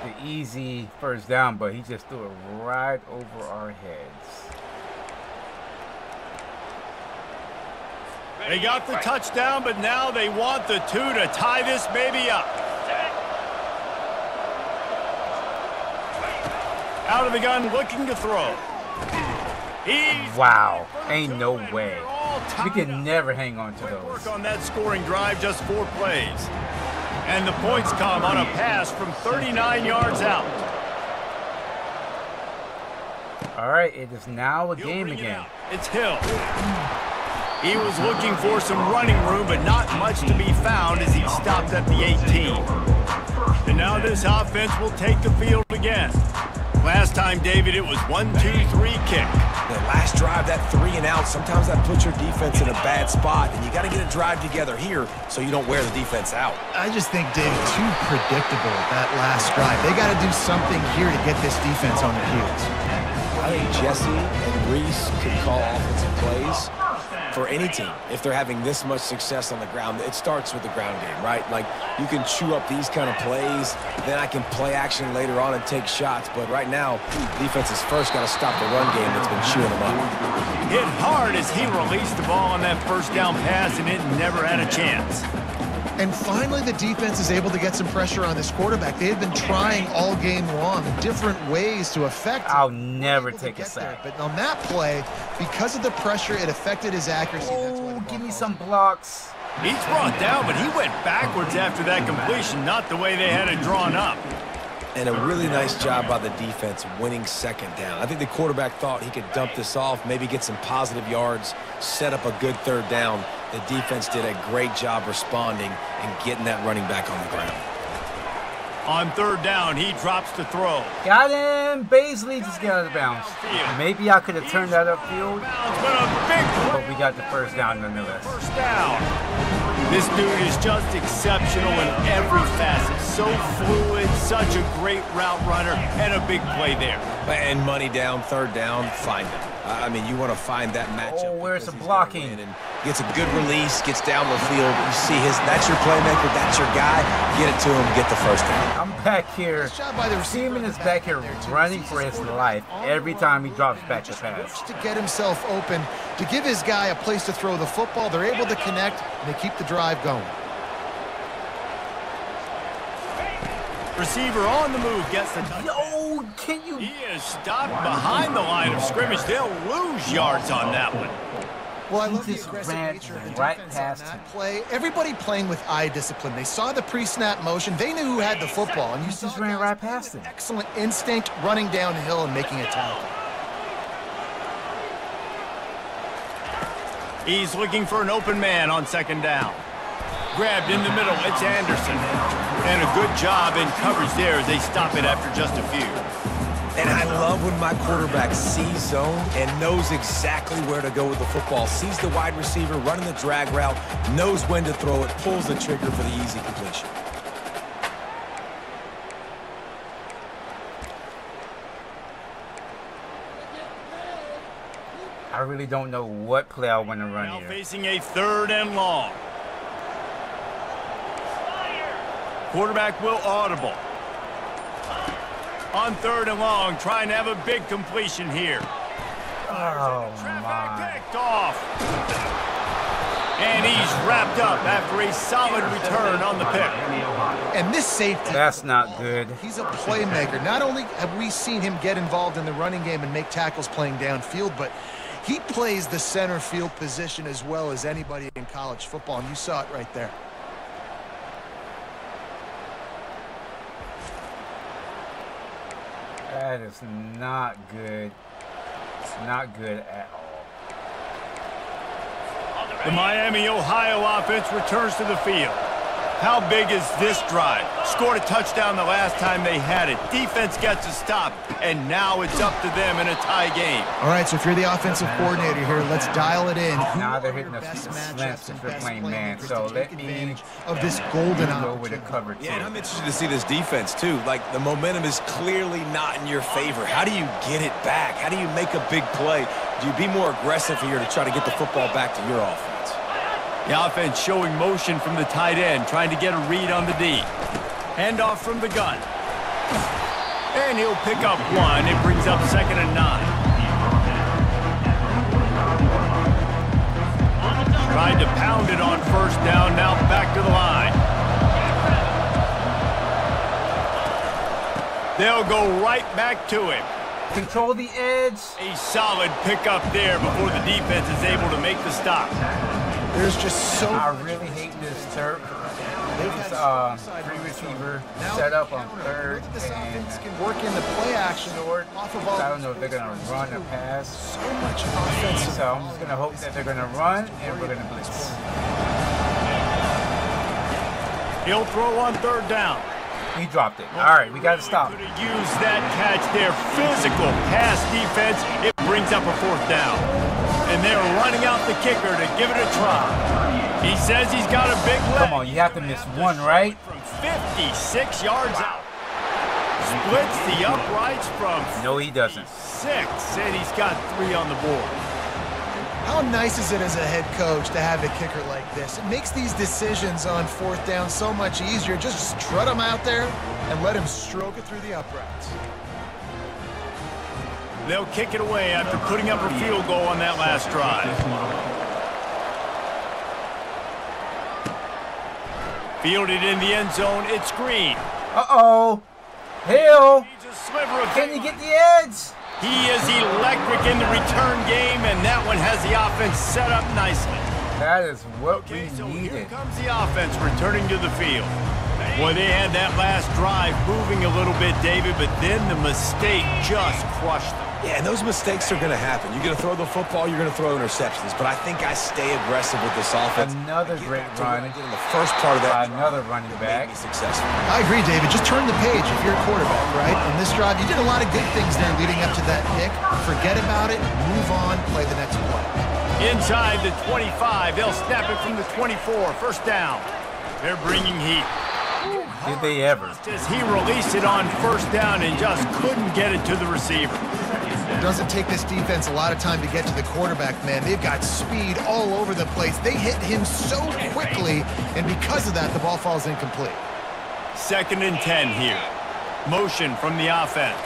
the easy 1st down, but he just threw it right over our heads. They got the touchdown, but now they want the 2 to tie this baby up. Out of the gun, looking to throw. Wow, ain't no way. We can never hang on to those. Work on that scoring drive, just 4 plays. And the points come on a pass from 39 yards out. All right, it is now a game again. It's Hill. He was looking for some running room, but not much to be found as he stopped at the 18. And now this offense will take the field again. Last time, David, it was 1-2-3 kick. The last drive, that 3 and out, sometimes that puts your defense in a bad spot, and you got to get a drive together here so you don't wear the defense out. I just think, David, too predictable that last drive. They got to do something here to get this defense on their heels. I think Jesse and Reese could call offensive plays for any team if they're having this much success on the ground. It starts with the ground game, right? Like, you can chew up these kind of plays, then I can play action later on and take shots. But right now, defense has first got to stop the run game that's been chewing them up. Hit hard as he released the ball on that 1st down pass, and it never had a chance. And finally, the defense is able to get some pressure on this quarterback. They had been trying all game long different ways to affect him. I'll never take a sack. But on that play, because of the pressure, it affected his accuracy. Oh, give me some blocks. He's brought down, but he went backwards after that completion, not the way they had it drawn up. And a really nice job by the defense winning second down. I think the quarterback thought he could dump this off, maybe get some positive yards, set up a good third down. The defense did a great job responding and getting that running back on the ground. On third down, he drops to throw. Got him. Baisley just got out of bounds. Maybe I could have turned that upfield, but we got the first down nonetheless. First down. This dude is just exceptional in every facet. So fluid, such a great route runner, and a big play there. And money down, third down, find him. I mean, you want to find that matchup. Oh, where's the blocking? And gets a good release, gets down the field. You see that's your playmaker, that's your guy. Get it to him, get the first down. I'm back here. Seaman is back here running for his life every time he drops back to pass. To get himself open, to give his guy a place to throw the football. They're able to connect, and they keep the drive going. Receiver on the move gets the touchdown. Yo, can you? He is stopped behind the line of scrimmage. They'll lose yards on that one. Well, I love the just aggressive ran nature of the right defense past on that him. play. Everybody playing with eye discipline. They saw the pre-snap motion. They knew who had the football, and you He just saw ran guys right past him. excellent instinct, running downhill and making a tackle. He's looking for an open man on second down. Grabbed in the middle, it's Anderson. And a good job in coverage there as they stop it after just a few. And I love when my quarterback sees zone and knows exactly where to go with the football. Sees the wide receiver running the drag route, knows when to throw it, pulls the trigger for the easy completion. I really don't know what play I want to run Now here. facing a third and long. Quarterback will audible. On third and long, trying to have a big completion here. Oh Traffic my! picked off. And he's wrapped up after a solid return on the pick. And this safety, That's not good. he's a playmaker. Not only have we seen him get involved in the running game and make tackles playing downfield, but he plays the center field position as well as anybody in college football, and you saw it right there. That is not good. It's not good at all. The Miami, Ohio offense returns to the field. How big is this drive? Scored a touchdown the last time they had it. Defense gets a stop, and now it's up to them in a tie game. All right, so if you're the offensive coordinator here, let's dial it in. Now they're Who are hitting the us best with the matchups slants and if we're best playing man. playmakers So to let take me advantage of this golden go with the opportunity? cover two. Yeah, and I'm interested to see this defense, too. Like, the momentum is clearly not in your favor. How do you get it back? How do you make a big play? Do you be more aggressive here to try to get the football back to your offense? The offense showing motion from the tight end, trying to get a read on the D. Handoff from the gun. And he'll pick up one. It brings up 2nd and 9. Tried to pound it on first down, now back to the line. They'll go right back to him. Control the edge. A solid pickup there before the defense is able to make the stop. There's just so I really hate this Turk. This free receiver set up on third this and offense can work in the play action short. off of all. I don't know if they're gonna run or pass. So much offensive. So I'm just gonna hope that they're gonna run and we're gonna blitz. He'll throw on third down. He dropped it. All right, we gotta stop. Could have used that catch there. Physical pass defense. It brings up a 4th down. And they're running out the kicker to give it a try. He says he's got a big leg. Come on, you have to miss one, right? From 56 yards out. Splits the uprights from No, he doesn't. 6, and he's got 3 on the board. How nice is it as a head coach to have a kicker like this? It makes these decisions on 4th down so much easier. Just strut him out there and let him stroke it through the uprights. They'll kick it away after putting up a field goal on that last drive. Fielded in the end zone, it's Green. Uh-oh. Hill. Needs a sliver of Can you daylight. get the edge? He is electric in the return game, and that one has the offense set up nicely. That is what we Okay, so here needed. comes the offense returning to the field. Boy, they had that last drive moving a little bit, David, but then the mistake just crushed them. Yeah, and those mistakes are going to happen. You're going to throw the football, you're going to throw interceptions. But I think I stay aggressive with this offense. Another great run. In the first part of that another running back. Successful. I agree, David. Just turn the page if you're a quarterback, right? In this drive, you did a lot of good things there leading up to that pick. Forget about it, move on, play the next play. Inside the 25, they'll snap it from the 24. First down. They're bringing heat. Did they ever? As he released it on first down and just couldn't get it to the receiver. It doesn't take this defense a lot of time to get to the quarterback, man. They've got speed all over the place. They hit him so quickly, and because of that, the ball falls incomplete. 2nd and 10 here. Motion from the offense.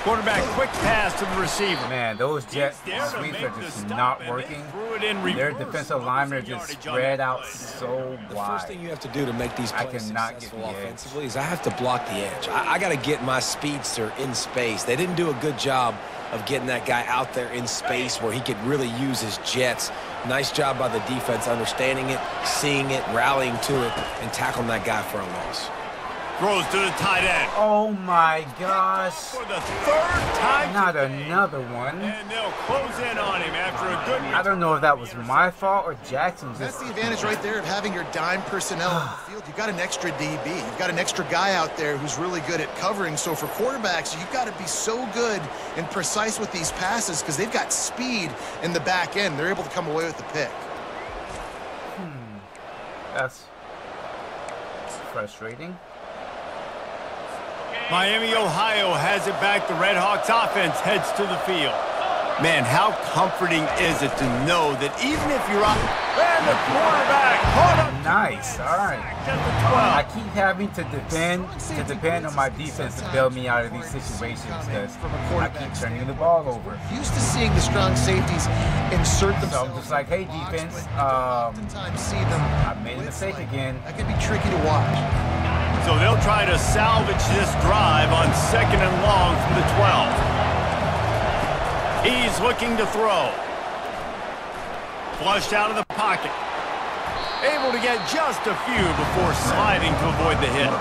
Quarterback quick pass to the receiver. Man, those jet sweeps are just not working. Their defensive linemen are just spread out so wide. The first thing you have to do to make these plays successful offensively is I have to block the edge. I got to get my speedster in space. They didn't do a good job of getting that guy out there in space where he could really use his jets. Nice job by the defense understanding it, seeing it, rallying to it, and tackling that guy for a loss. Throws to the tight end. Oh my gosh. For the 3rd time. Not another one. And they'll close in on him after a good I don't know if that was my fault or Jackson's. That's the advantage right there of having your dime personnel on the field. You've got an extra DB. You've got an extra guy out there who's really good at covering. So for quarterbacks, you've got to be so good and precise with these passes because they've got speed in the back end. They're able to come away with the pick. That's frustrating. Miami, Ohio has it back. The Red Hawks offense heads to the field. Man, how comforting is it to know that even if you're up and the quarterback caught up. Nice. All right. I keep having to depend on my defense to bail me out of these situations because I keep turning the ball over. Used to seeing the strong safeties insert themselves. So I'm just like, hey, defense, I made a mistake again. That could be tricky to watch. So they'll try to salvage this drive on 2nd and long from the 12. He's looking to throw. Flushed out of the pocket. Able to get just a few before sliding to avoid the hits.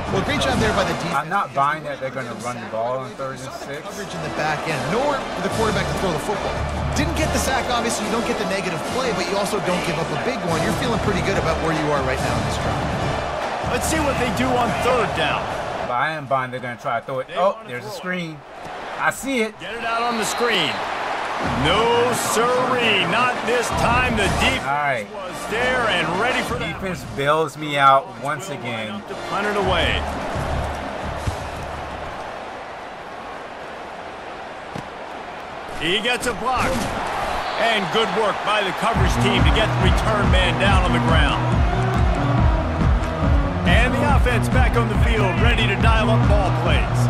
Well, great job there by the defense. I'm not buying that they're going to run the ball on 3rd and 6. Coverage in the back end, nor for the quarterback to throw the football. Didn't get the sack, obviously. You don't get the negative play, but you also don't give up a big one. You're feeling pretty good about where you are right now in this drive. Let's see what they do on 3rd down. But I am buying they're going to try to throw it. Oh, there's a screen. I see it. Get it out on the screen. No sirree, not this time. The defense was there and ready for that. Defense bails me out once again. To punt it away. He gets a block. And good work by the coverage team to get the return man down on the ground. And the offense back on the field, ready to dial up ball plays.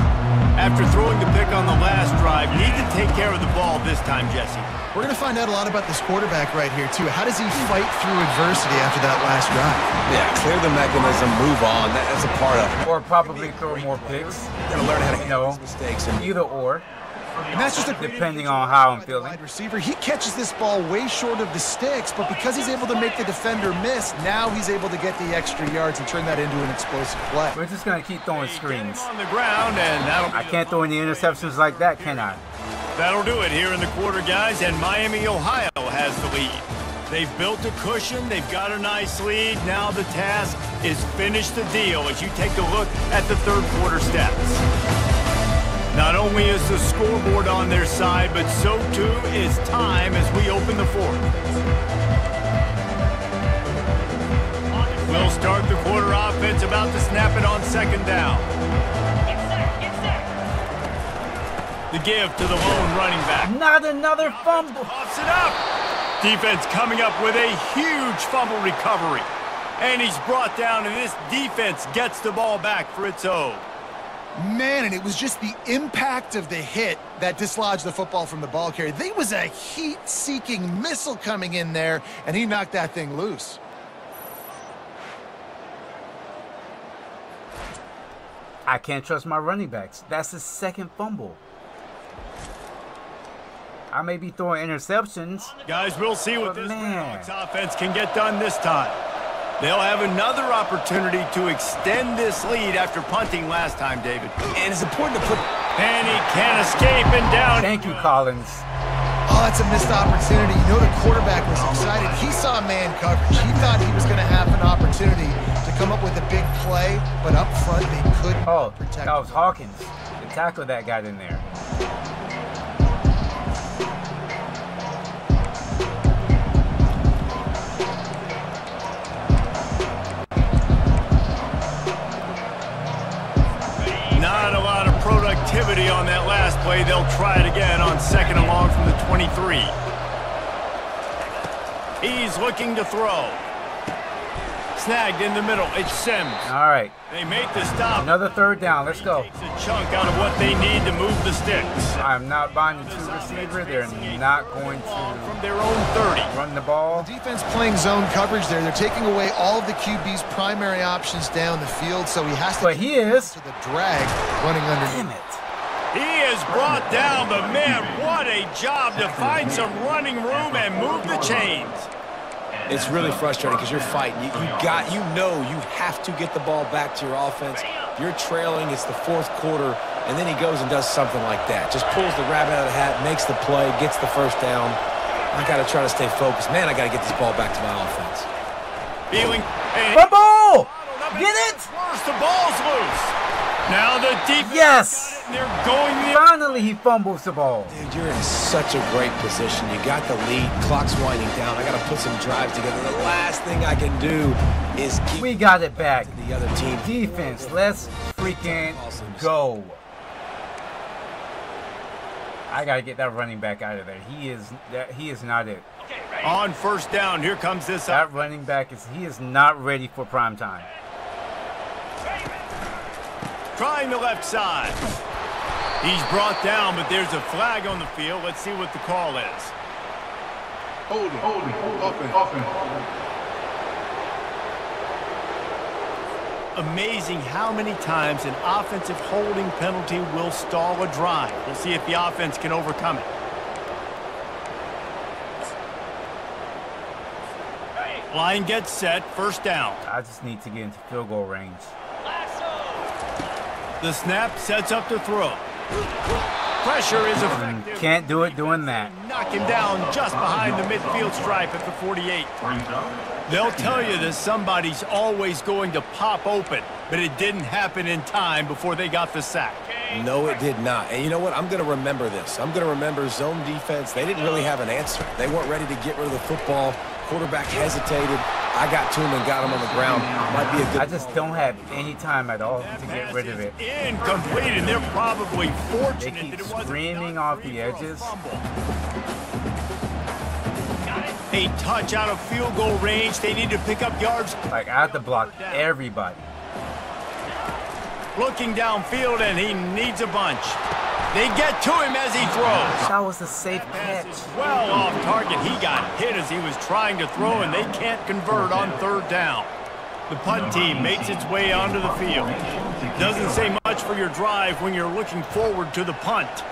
After throwing the pick on the last drive, need to take care of the ball this time, Jesse. We're going to find out a lot about this quarterback right here, too. How does he fight through adversity after that last drive? Yeah, clear the mechanism, move on. That's a part of it. Or probably throw more picks. Got to learn how to handle mistakes. Either or. And that's just depending on how I'm feeling. Wide receiver, he catches this ball way short of the sticks, but because he's able to make the defender miss, now he's able to get the extra yards and turn that into an explosive play. We're just going to keep throwing screens. On the ground, and I can't throw any interceptions like that, can I? That'll do it here in the quarter, guys, and Miami, Ohio has the lead. They've built a cushion. They've got a nice lead. Now the task is finish the deal as you take a look at the 3rd quarter stats. Not only is the scoreboard on their side, but so too is time as we open the 4th. We'll start the quarter offense, about to snap it on 2nd down. The give to the lone running back. Not another fumble. Pops it up. Defense coming up with a huge fumble recovery. And he's brought down, and this defense gets the ball back for its own. Man, and it was just the impact of the hit that dislodged the football from the ball carrier. There was a heat-seeking missile coming in there, and he knocked that thing loose. I can't trust my running backs. That's the 2nd fumble. I may be throwing interceptions. Guys, we'll see what this Red Hawks offense can get done this time. They'll have another opportunity to extend this lead after punting last time, David. And it's important to put... And he can't escape and down. Thank you, Collins. Oh, that's a missed opportunity. You know the quarterback was excited. He saw man coverage. He thought he was going to have an opportunity to come up with a big play, but up front they couldn't protect. That was Hawkins. The tackle that got in there. Not a lot of productivity on that last play. They'll try it again on 2nd and long from the 23. He's looking to throw. Snagged in the middle. It's Sims. All right. They make the stop. Another 3rd down. Let's go. Takes a chunk out of what they need to move the sticks. I'm not buying the 2 receiver. They're not going to From their own 30. run the ball. Defense playing zone coverage there. They're taking away all of the QB's primary options down the field, so he has to But he is. to the drag running underneath. Damn it. He is brought down, but man, what a job to find some running room and move the chains. It's really frustrating because you're fighting. You know you have to get the ball back to your offense. You're trailing. It's the 4th quarter, and then he goes and does something like that. Just pulls the rabbit out of the hat, makes the play, gets the 1st down. I got to try to stay focused. Man, I got to get this ball back to my offense. Feeling. Fumble! Get it! The ball's loose. Now the defense. Yes! They're going the Finally, he fumbles the ball. Dude, you're in such a great position. You got the lead. Clock's winding down. I got to put some drives together. The last thing I can do is keep... We got it back. The other team. Defense, let's freaking go. I got to get that running back out of there. He is not it. On 1st down, here comes this That running back he is not ready for prime time. Trying the left side. He's brought down, but there's a flag on the field. Let's see what the call is. Holding, offense. Amazing how many times an offensive holding penalty will stall a drive. We'll see if the offense can overcome it. Line gets set, 1st down. I just need to get into field goal range. The snap sets up to throw. Pressure is effective. Can't do it doing that. Knock him down just behind the midfield stripe at the 48. They'll tell you that somebody's always going to pop open, but it didn't happen in time before they got the sack. No, it did not. And you know what? I'm going to remember this. I'm going to remember zone defense. They didn't really have an answer. They weren't ready to get rid of the football. Quarterback hesitated. I got to him and got him on the ground. Might be a good. I just don't have any time at all to get rid of it. Incomplete, and they're probably fortunate They that keep it wasn't screaming off the edges. A touch out of field goal range. They need to pick up yards. Like, I have to block everybody. Looking downfield, and he needs a bunch. They get to him as he throws. That was a safe catch. Well off target. He got hit as he was trying to throw, and they can't convert on 3rd down. The punt team makes its way onto the field. Doesn't say much for your drive when you're looking forward to the punt.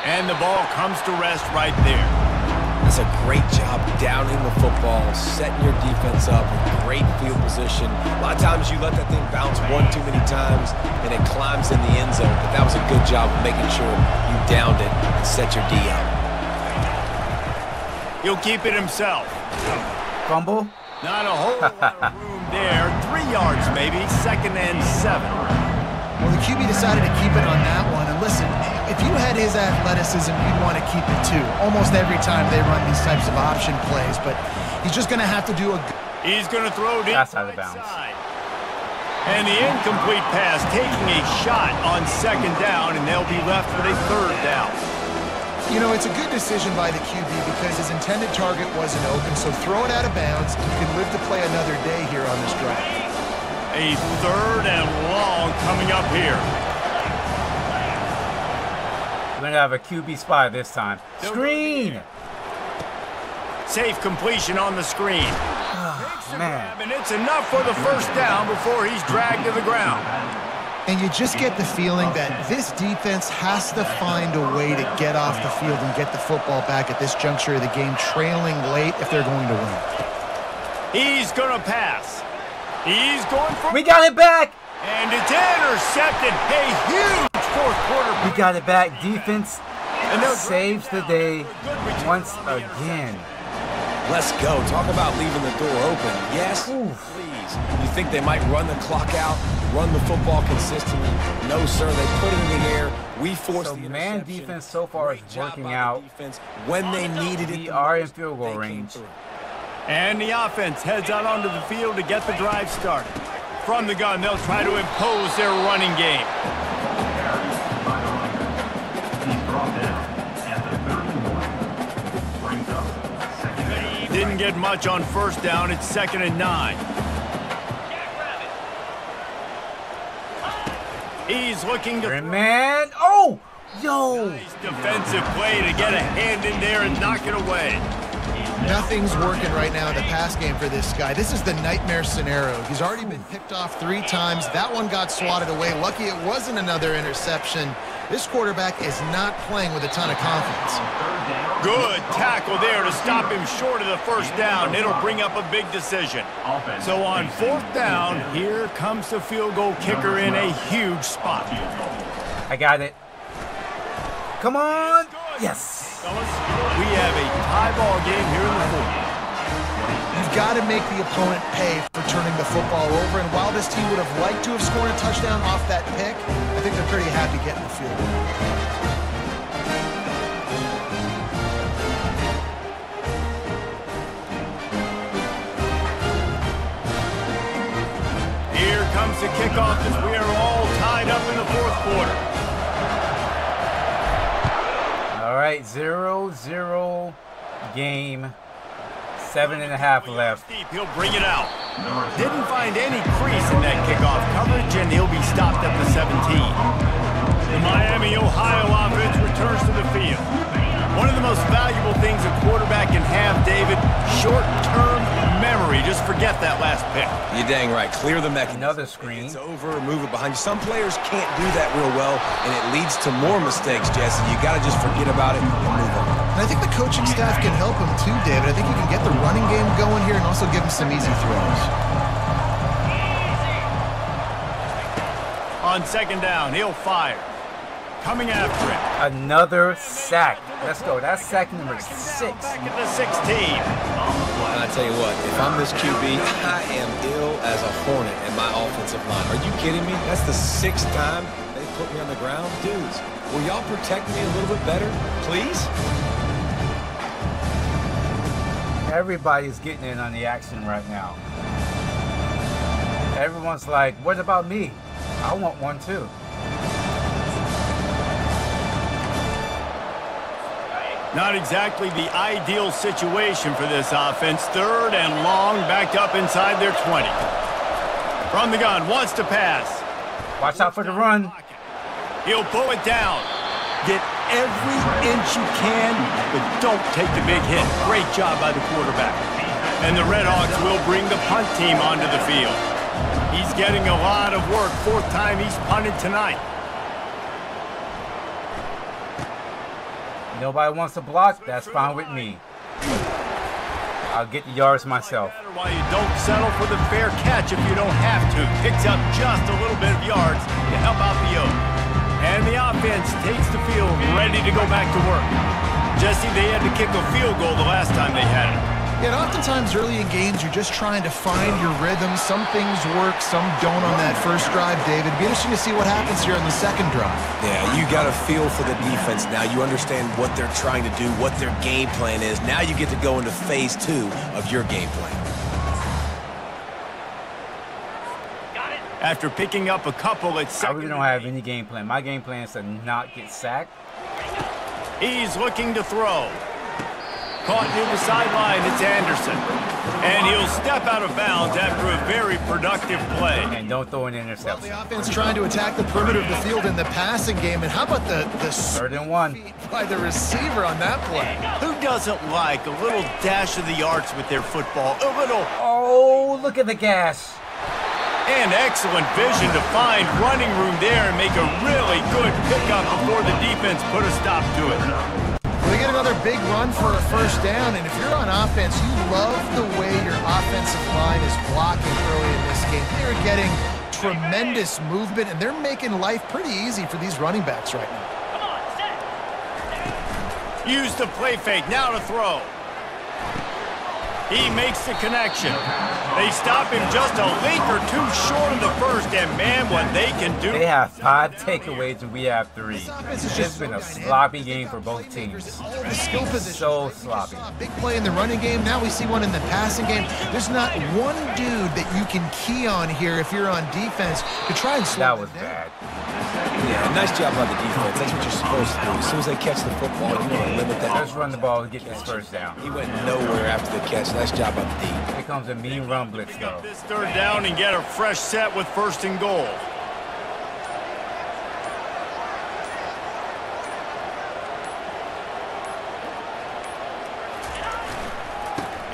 And the ball comes to rest right there. That's a great job downing the football, setting your defense up in great field position. A lot of times you let that thing bounce one too many times and it climbs in the end zone, but that was a good job of making sure you downed it and set your D up. He'll keep it himself. Fumble? Not a whole lot of room there. 3 yards maybe, 2nd and 7. Well, the QB decided to keep it on that one. And listen, if you had his athleticism, you'd want to keep it too. Almost every time they run these types of option plays, but he's just going to have to do a... He's going to throw it That's out of bounds. side. And the incomplete pass taking a shot on 2nd down, and they'll be left with a 3rd down. You know, it's a good decision by the QB because his intended target wasn't open, so throw it out of bounds. You can live to play another day here on this drive. A 3rd and long coming up here. We're going to have a QB spy this time. Screen! Safe completion on the screen. Oh, man. And it's enough for the 1st down before he's dragged to the ground. And you just get the feeling that this defense has to find a way to get off the field and get the football back at this juncture of the game, trailing late if they're going to win. He's going to pass. He's going for... We got it back. And it's intercepted. A huge fourth quarter. We got it back. Defense saves the day once again. Let's go. Talk about leaving the door open. Yes, please. You think they might run the clock out, run the football consistently? No, sir. They put it in the air. We forced the interception. Man defense so far is working out. When they needed it. We are in field goal range. And the offense heads out onto the field to get the drive started. From the gun, they'll try to impose their running game. Didn't get much on first down. It's 2nd and 9. He's looking to... Man. Oh! Yo! Nice defensive play to get a hand in there and knock it away. Nothing's working right now in the pass game for this guy. This is the nightmare scenario. He's already been picked off 3 times. That one got swatted away. Lucky it wasn't another interception. This quarterback is not playing with a ton of confidence. Good tackle there to stop him short of the first down. It'll bring up a big decision. So on 4th down, here comes the field goal kicker in a huge spot. I got it. Come on. Yes. We have a tie ball game here in the 4th. You've got to make the opponent pay for turning the football over, and while this team would have liked to have scored a touchdown off that pick, I think they're pretty happy getting the field goal. Here comes the kickoff as we are all tied up in the 4th quarter. All right, 0-0 game. 7.5 left. He'll bring it out. Didn't find any crease in that kickoff coverage, and he'll be stopped at the 17. The Miami, Ohio offense returns to the field. One of the most valuable things a quarterback can have, David, short-term memory. Just forget that last pick. You're dang right. Clear the mechanism. Another screen. It's over, move it behind you. Some players can't do that real well, and it leads to more mistakes, Jesse. You got to just forget about it and move on. And I think the coaching staff can help him too, David. I think you can get the running game going here and also give him some easy throws. On 2nd down, he'll fire. Coming after it. Another sack. Let's go. That's sack number 6. Back at the 16. I tell you what, if I'm this QB, I am ill as a hornet in my offensive line. Are you kidding me? That's the 6th time they put me on the ground. Dudes, will y'all protect me a little bit better, please? Everybody's getting in on the action right now. Everyone's like, what about me? I want one too. Not exactly the ideal situation for this offense. 3rd and long, backed up inside their 20. From the gun, wants to pass. Watch out for the run. He'll pull it down. Get every inch you can, but don't take the big hit. Great job by the quarterback. And the Red Hawks will bring the punt team onto the field. He's getting a lot of work. 4th time he's punted tonight. Nobody wants to block. That's fine with me. I'll get the yards myself. Why you don't settle for the fair catch if you don't have to. Picks up just a little bit of yards to help out the Oak. And the offense takes the field, ready to go back to work. Jesse, they had to kick a field goal the last time they had it. Yeah, and oftentimes early in games, you're just trying to find your rhythm. Some things work, some don't on that first drive, David. It'd be interesting to see what happens here on the 2nd drive. Yeah, you got a feel for the defense now. You understand what they're trying to do, what their game plan is. Now you get to go into phase 2 of your game plan. After picking up a couple at 2nd. I really don't have any game plan. My game plan is to not get sacked. He's looking to throw. Caught near the sideline, it's Anderson. And he'll step out of bounds after a very productive play. And don't throw an Well, interception. the offense trying to attack the perimeter of the field in the passing game. And how about the 3rd and 1. feet by the receiver on that play? Who doesn't like a little dash of the arts with their football? A little... Oh, look at the gas. And excellent vision to find running room there and make a really good pickup before the defense put a stop to it. They get another big run for a first down, and if you're on offense, you love the way your offensive line is blocking early in this game. They're getting tremendous movement, and they're making life pretty easy for these running backs right now. Use the play fake, now to throw. He makes the connection. They stop him just a link or two short of the first, and man, what they can do. They have 5 takeaways and we have 3. It's been a sloppy game for both teams. The skill position. So sloppy. Big play in the running game. Now we see one in the passing game. There's not one dude that you can key on here if you're on defense to try and slow That was bad. Yeah, nice job by the defense. That's what you're supposed to do. As soon as they catch the football, you want to limit that. Let's run the ball and get this first down. He went nowhere after the catch. Nice job by the D. Here comes a mean run blitz, though. This third down and get a fresh set with 1st and goal.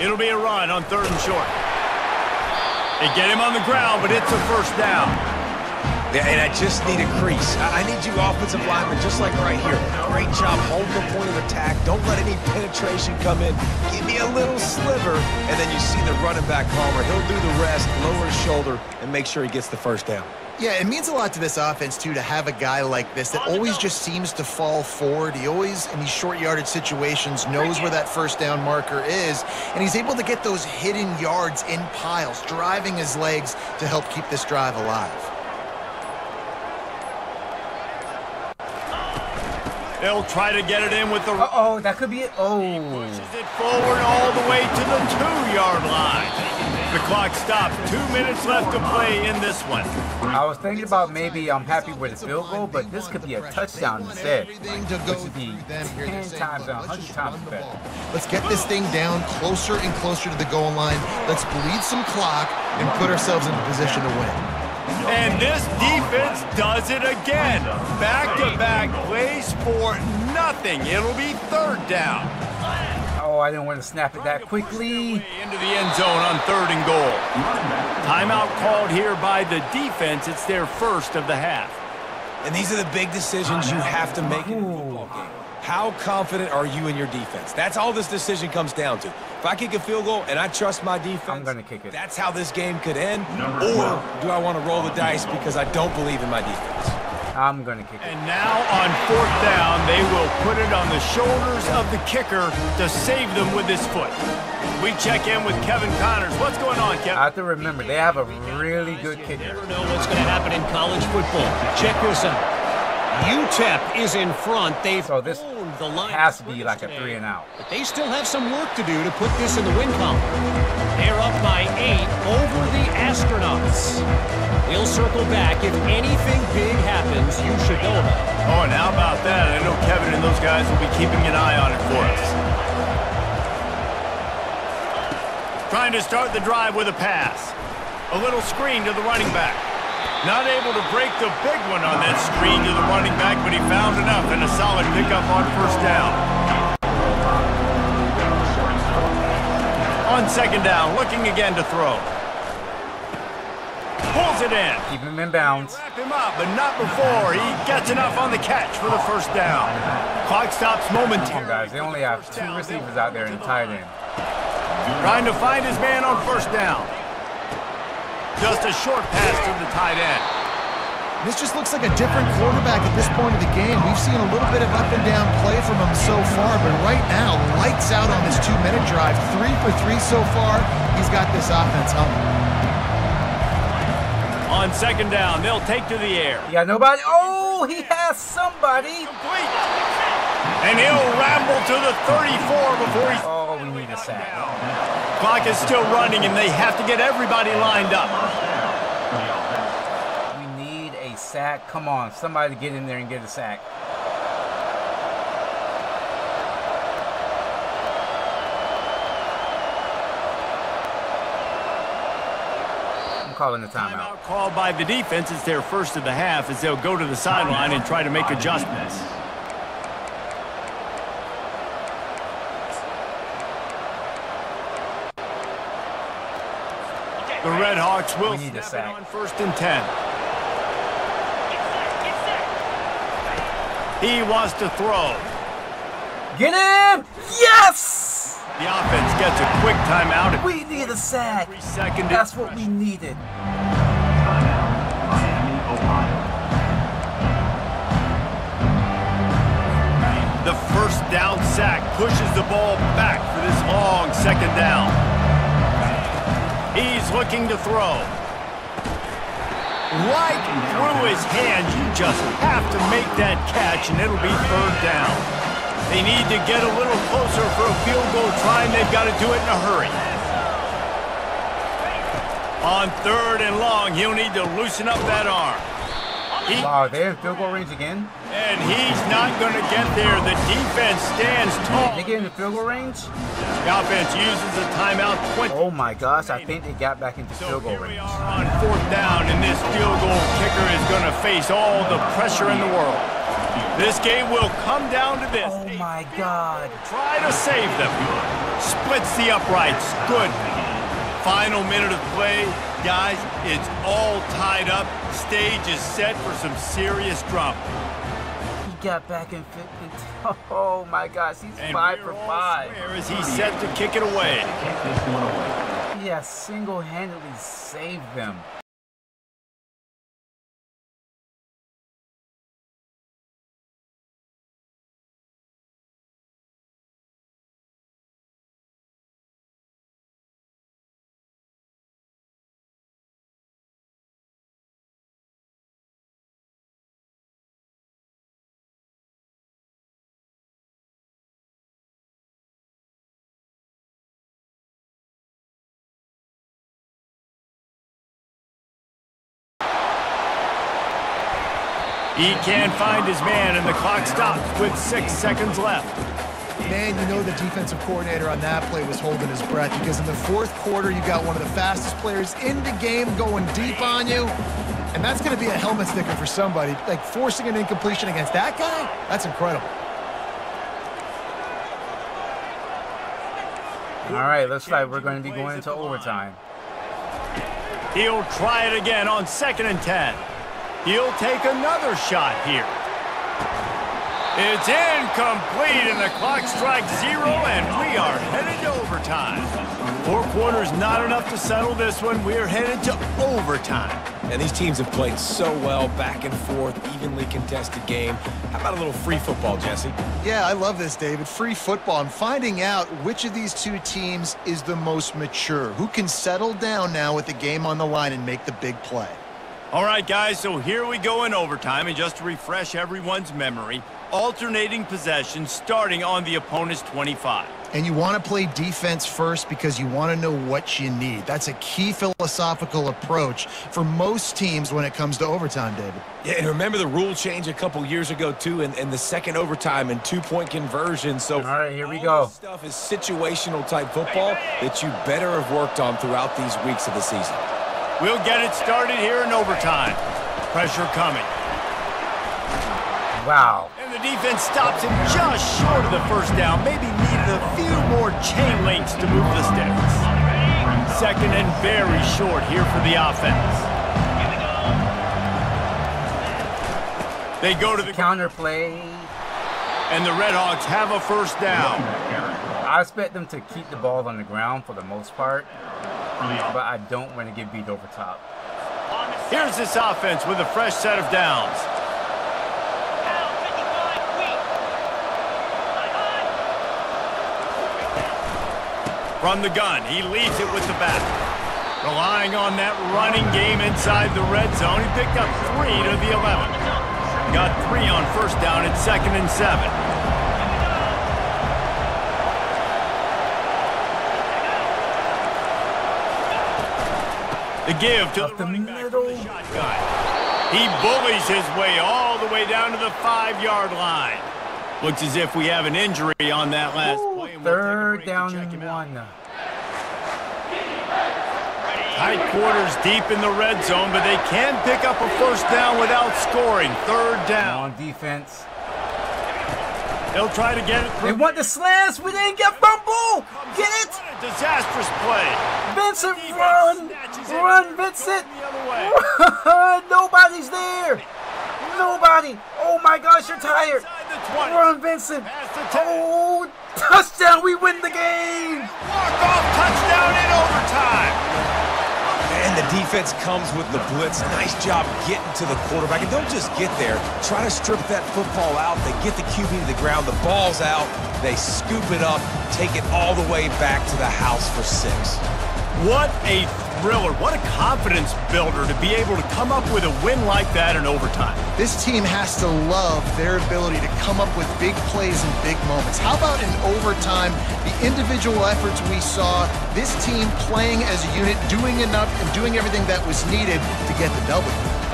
It'll be a run on 3rd and short. They get him on the ground, but it's a 1st down. Yeah, and I just need a crease. I need you offensive linemen, just like right here. Great job holding the point of attack. Don't let any penetration come in. Give me a little sliver, and then you see the running back Palmer. He'll do the rest, lower his shoulder, and make sure he gets the 1st down. Yeah, it means a lot to this offense, too, to have a guy like this that always just seems to fall forward. He always, in these short yardage situations, knows where that 1st down marker is, and he's able to get those hidden yards in piles, driving his legs to help keep this drive alive. They'll try to get it in with the... Uh-oh, that could be it. Oh. Pushes it forward all the way to the 2-yard line. The clock stops. 2 minutes left to play in this one. I was thinking about maybe I'm happy with a field goal, but this could be a touchdown instead, which would be 10 times, 100 times better. Let's get this thing down closer and closer to the goal line. Let's bleed some clock and put ourselves in a position to win. And this defense does it again. Back-to-back plays for nothing. It'll be 3rd down. Oh, I didn't want to snap it that quickly. Into the end zone on 3rd and goal. Timeout called here by the defense. It's their 1st of the half. And these are the big decisions you have to make in a football game. How confident are you in your defense? That's all this decision comes down to. If I kick a field goal and I trust my defense, I'm going to kick it. That's how this game could end. Or do I want to roll the dice because I don't believe in my defense? I'm going to kick it. And now on 4th down, they will put it on the shoulders of the kicker to save them with his foot. We check in with Kevin Connors. What's going on, Kevin? I have to remember, they have a really good kicker. You never know what's going to happen in college football. Check this out. UTEP is in front. So this the line has to be like a 3 and out. But they still have some work to do to put this in the win column. They're up by 8 over the Astronauts. We'll circle back. If anything big happens, you should know about it. Oh, and how about that? I know Kevin and those guys will be keeping an eye on it for us. Trying to start the drive with a pass. A little screen to the running back. Not able to break the big one on that screen to the running back, but he found enough and a solid pickup on 1st down. On 2nd down, looking again to throw. Pulls it in. Keep him in bounds. Wrap him up, but not before he gets enough on the catch for the 1st down. Clock stops momentarily. Come on, guys. They only have 2 receivers out there in tight end. Trying to find his man on 1st down. Just a short pass to the tight end. This just looks like a different quarterback at this point of the game. We've seen a little bit of up and down play from him so far, but right now, lights out on this 2-minute drive. 3 for 3 so far. He's got this offense humming. On 2nd down, they'll take to the air. Yeah, nobody. Oh, he has somebody. Complete. And he'll ramble to the 34 before he's... Oh, we need a sack. Clock is still running, and they have to get everybody lined up. We need a sack. Come on, somebody get in there and get a sack. I'm calling the timeout. Called by the defense. It's their 1st of the half as they'll go to the sideline and try to make adjustments. The Red Hawks will need a snap sack. it on 1st and 10. He wants to throw. Get him! Yes! The offense gets a quick timeout. We need a sack. Second. That's what we needed. The first down sack pushes the ball back for this long second down. He's looking to throw. Right through his hands. You just have to make that catch, and it'll be third down. They need to get a little closer for a field goal try, and they've got to do it in a hurry. On third and long, he'll need to loosen up that arm. Wow, they're in field goal range again? And he's not going to get there. The defense stands tall. They get in the field goal range? The offense uses a timeout. Oh my gosh, I think they got back into field goal range. We are on fourth down, and this field goal kicker is going to face all the pressure in the world. This game will come down to this. Oh my God. Try to save them. Splits the uprights. Good. Final minute of play. Guys, it's all tied up. Stage is set for some serious drama. He got back in. Oh my gosh, he's 5 for 5. Where is he set to kick it away? He has single-handedly saved them. He can't find his man, and the clock stops with 6 seconds left. Man, you know the defensive coordinator on that play was holding his breath because in the fourth quarter, you got one of the fastest players in the game going deep on you, and that's going to be a helmet sticker for somebody. Like, forcing an incompletion against that guy, that's incredible. All right, looks like we're going to be going into overtime. He'll try it again on 2nd and 10. He'll take another shot here. It's incomplete, and the clock strikes 0, and we are headed to overtime. 4 quarters not enough to settle this one. We're headed to overtime. And these teams have played so well, back and forth, evenly contested game. How about a little free football, Jesse? Yeah, I love this, David. Free football. I'm finding out which of these two teams is the most mature, who can settle down now with the game on the line and make the big play. All right, guys, so here we go in overtime, and just to refresh everyone's memory, alternating possession starting on the opponent's 25. And you want to play defense first because you want to know what you need. That's a key philosophical approach for most teams when it comes to overtime, David. Yeah, and remember the rule change a couple years ago, too, and the second overtime and 2-point conversion. So all right, here we go. This stuff is situational type football that you better have worked on throughout these weeks of the season. We'll get it started here in overtime. Pressure coming. Wow. And the defense stops him just short of the first down. Maybe needed a few more chain links to move the sticks. 2nd and very short here for the offense. They go to the counter play. And the Redhawks have a first down. I expect them to keep the ball on the ground for the most part, but I don't want to get beat over top. Here's this offense with a fresh set of downs. From the gun, he leads it with the back. Relying on that running game inside the red zone, he picked up 3 to the 11. Got 3 on first down at 2nd and 7. The give to the running back from the shotgun. He bullies his way all the way down to the 5-yard line. Looks as if we have an injury on that last play. And Third down and 1. Tight quarters deep in the red zone, but they can pick up a first down without scoring. 3rd down. On defense. They'll try to get it through. They want the slants. We didn't get fumble. Get it. What a disastrous play. Vincent, run. Run, Vincent. Run. Nobody's there. Nobody. Oh, my gosh, you're tired. Run, Vincent. Oh, Touchdown, we win the game! Walk-off touchdown in overtime. And the defense comes with the blitz. Nice job getting to the quarterback. And don't just get there. Try to strip that football out. They get the QB to the ground. The ball's out. They scoop it up, take it all the way back to the house for 6. What a thriller. What a confidence builder to be able to come up with a win like that in overtime. This team has to love their ability to come up with big plays and big moments. How about in overtime, the individual efforts we saw, this team playing as a unit, doing enough and doing everything that was needed to get the W.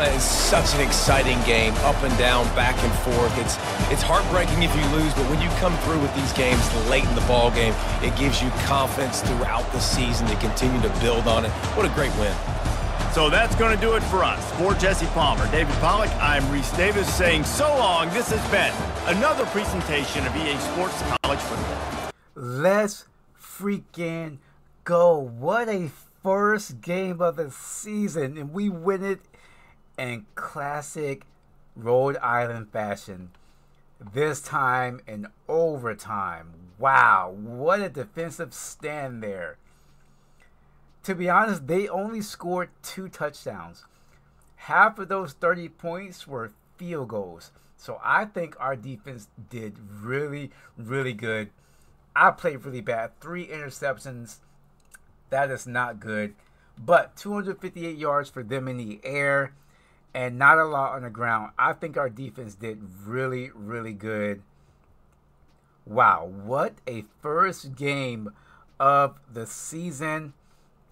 It's such an exciting game, up and down, back and forth. It's heartbreaking if you lose, but when you come through with these games late in the ball game, it gives you confidence throughout the season to continue to build on it. What a great win. So that's going to do it for us. For Jesse Palmer, David Pollack, I'm Reese Davis saying so long. This has been another presentation of EA Sports College Football. Let's freaking go. What a first game of the season, and we win it in classic Rhode Island fashion. This time in overtime. Wow, what a defensive stand there. To be honest, they only scored 2 touchdowns. Half of those 30 points were field goals. So I think our defense did really, really good. I played really bad. 3 interceptions. That is not good. But 258 yards for them in the air and not a lot on the ground. I think our defense did really, really good. Wow, what a first game of the season.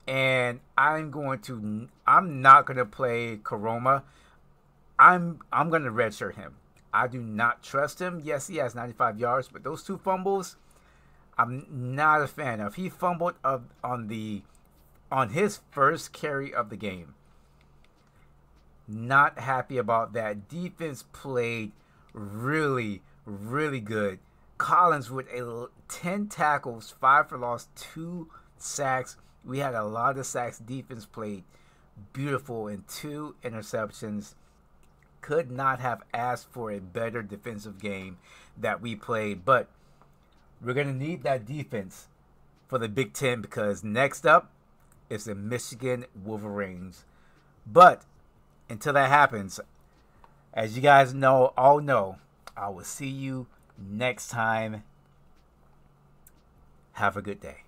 And I'm not going to play Koroma. I'm going to redshirt him. I do not trust him. Yes, he has 95 yards, but those 2 fumbles, I'm not a fan of. He fumbled on his first carry of the game. Not happy about that. Defense played really, really good. Collins with 10 tackles, 5 for loss, 2 sacks. We had a lot of sacks. Defense played beautiful and 2 interceptions. Could not have asked for a better defensive game that we played. But we're going to need that defense for the Big Ten because next up is the Michigan Wolverines. But until that happens, as you guys all know, I will see you next time. Have a good day.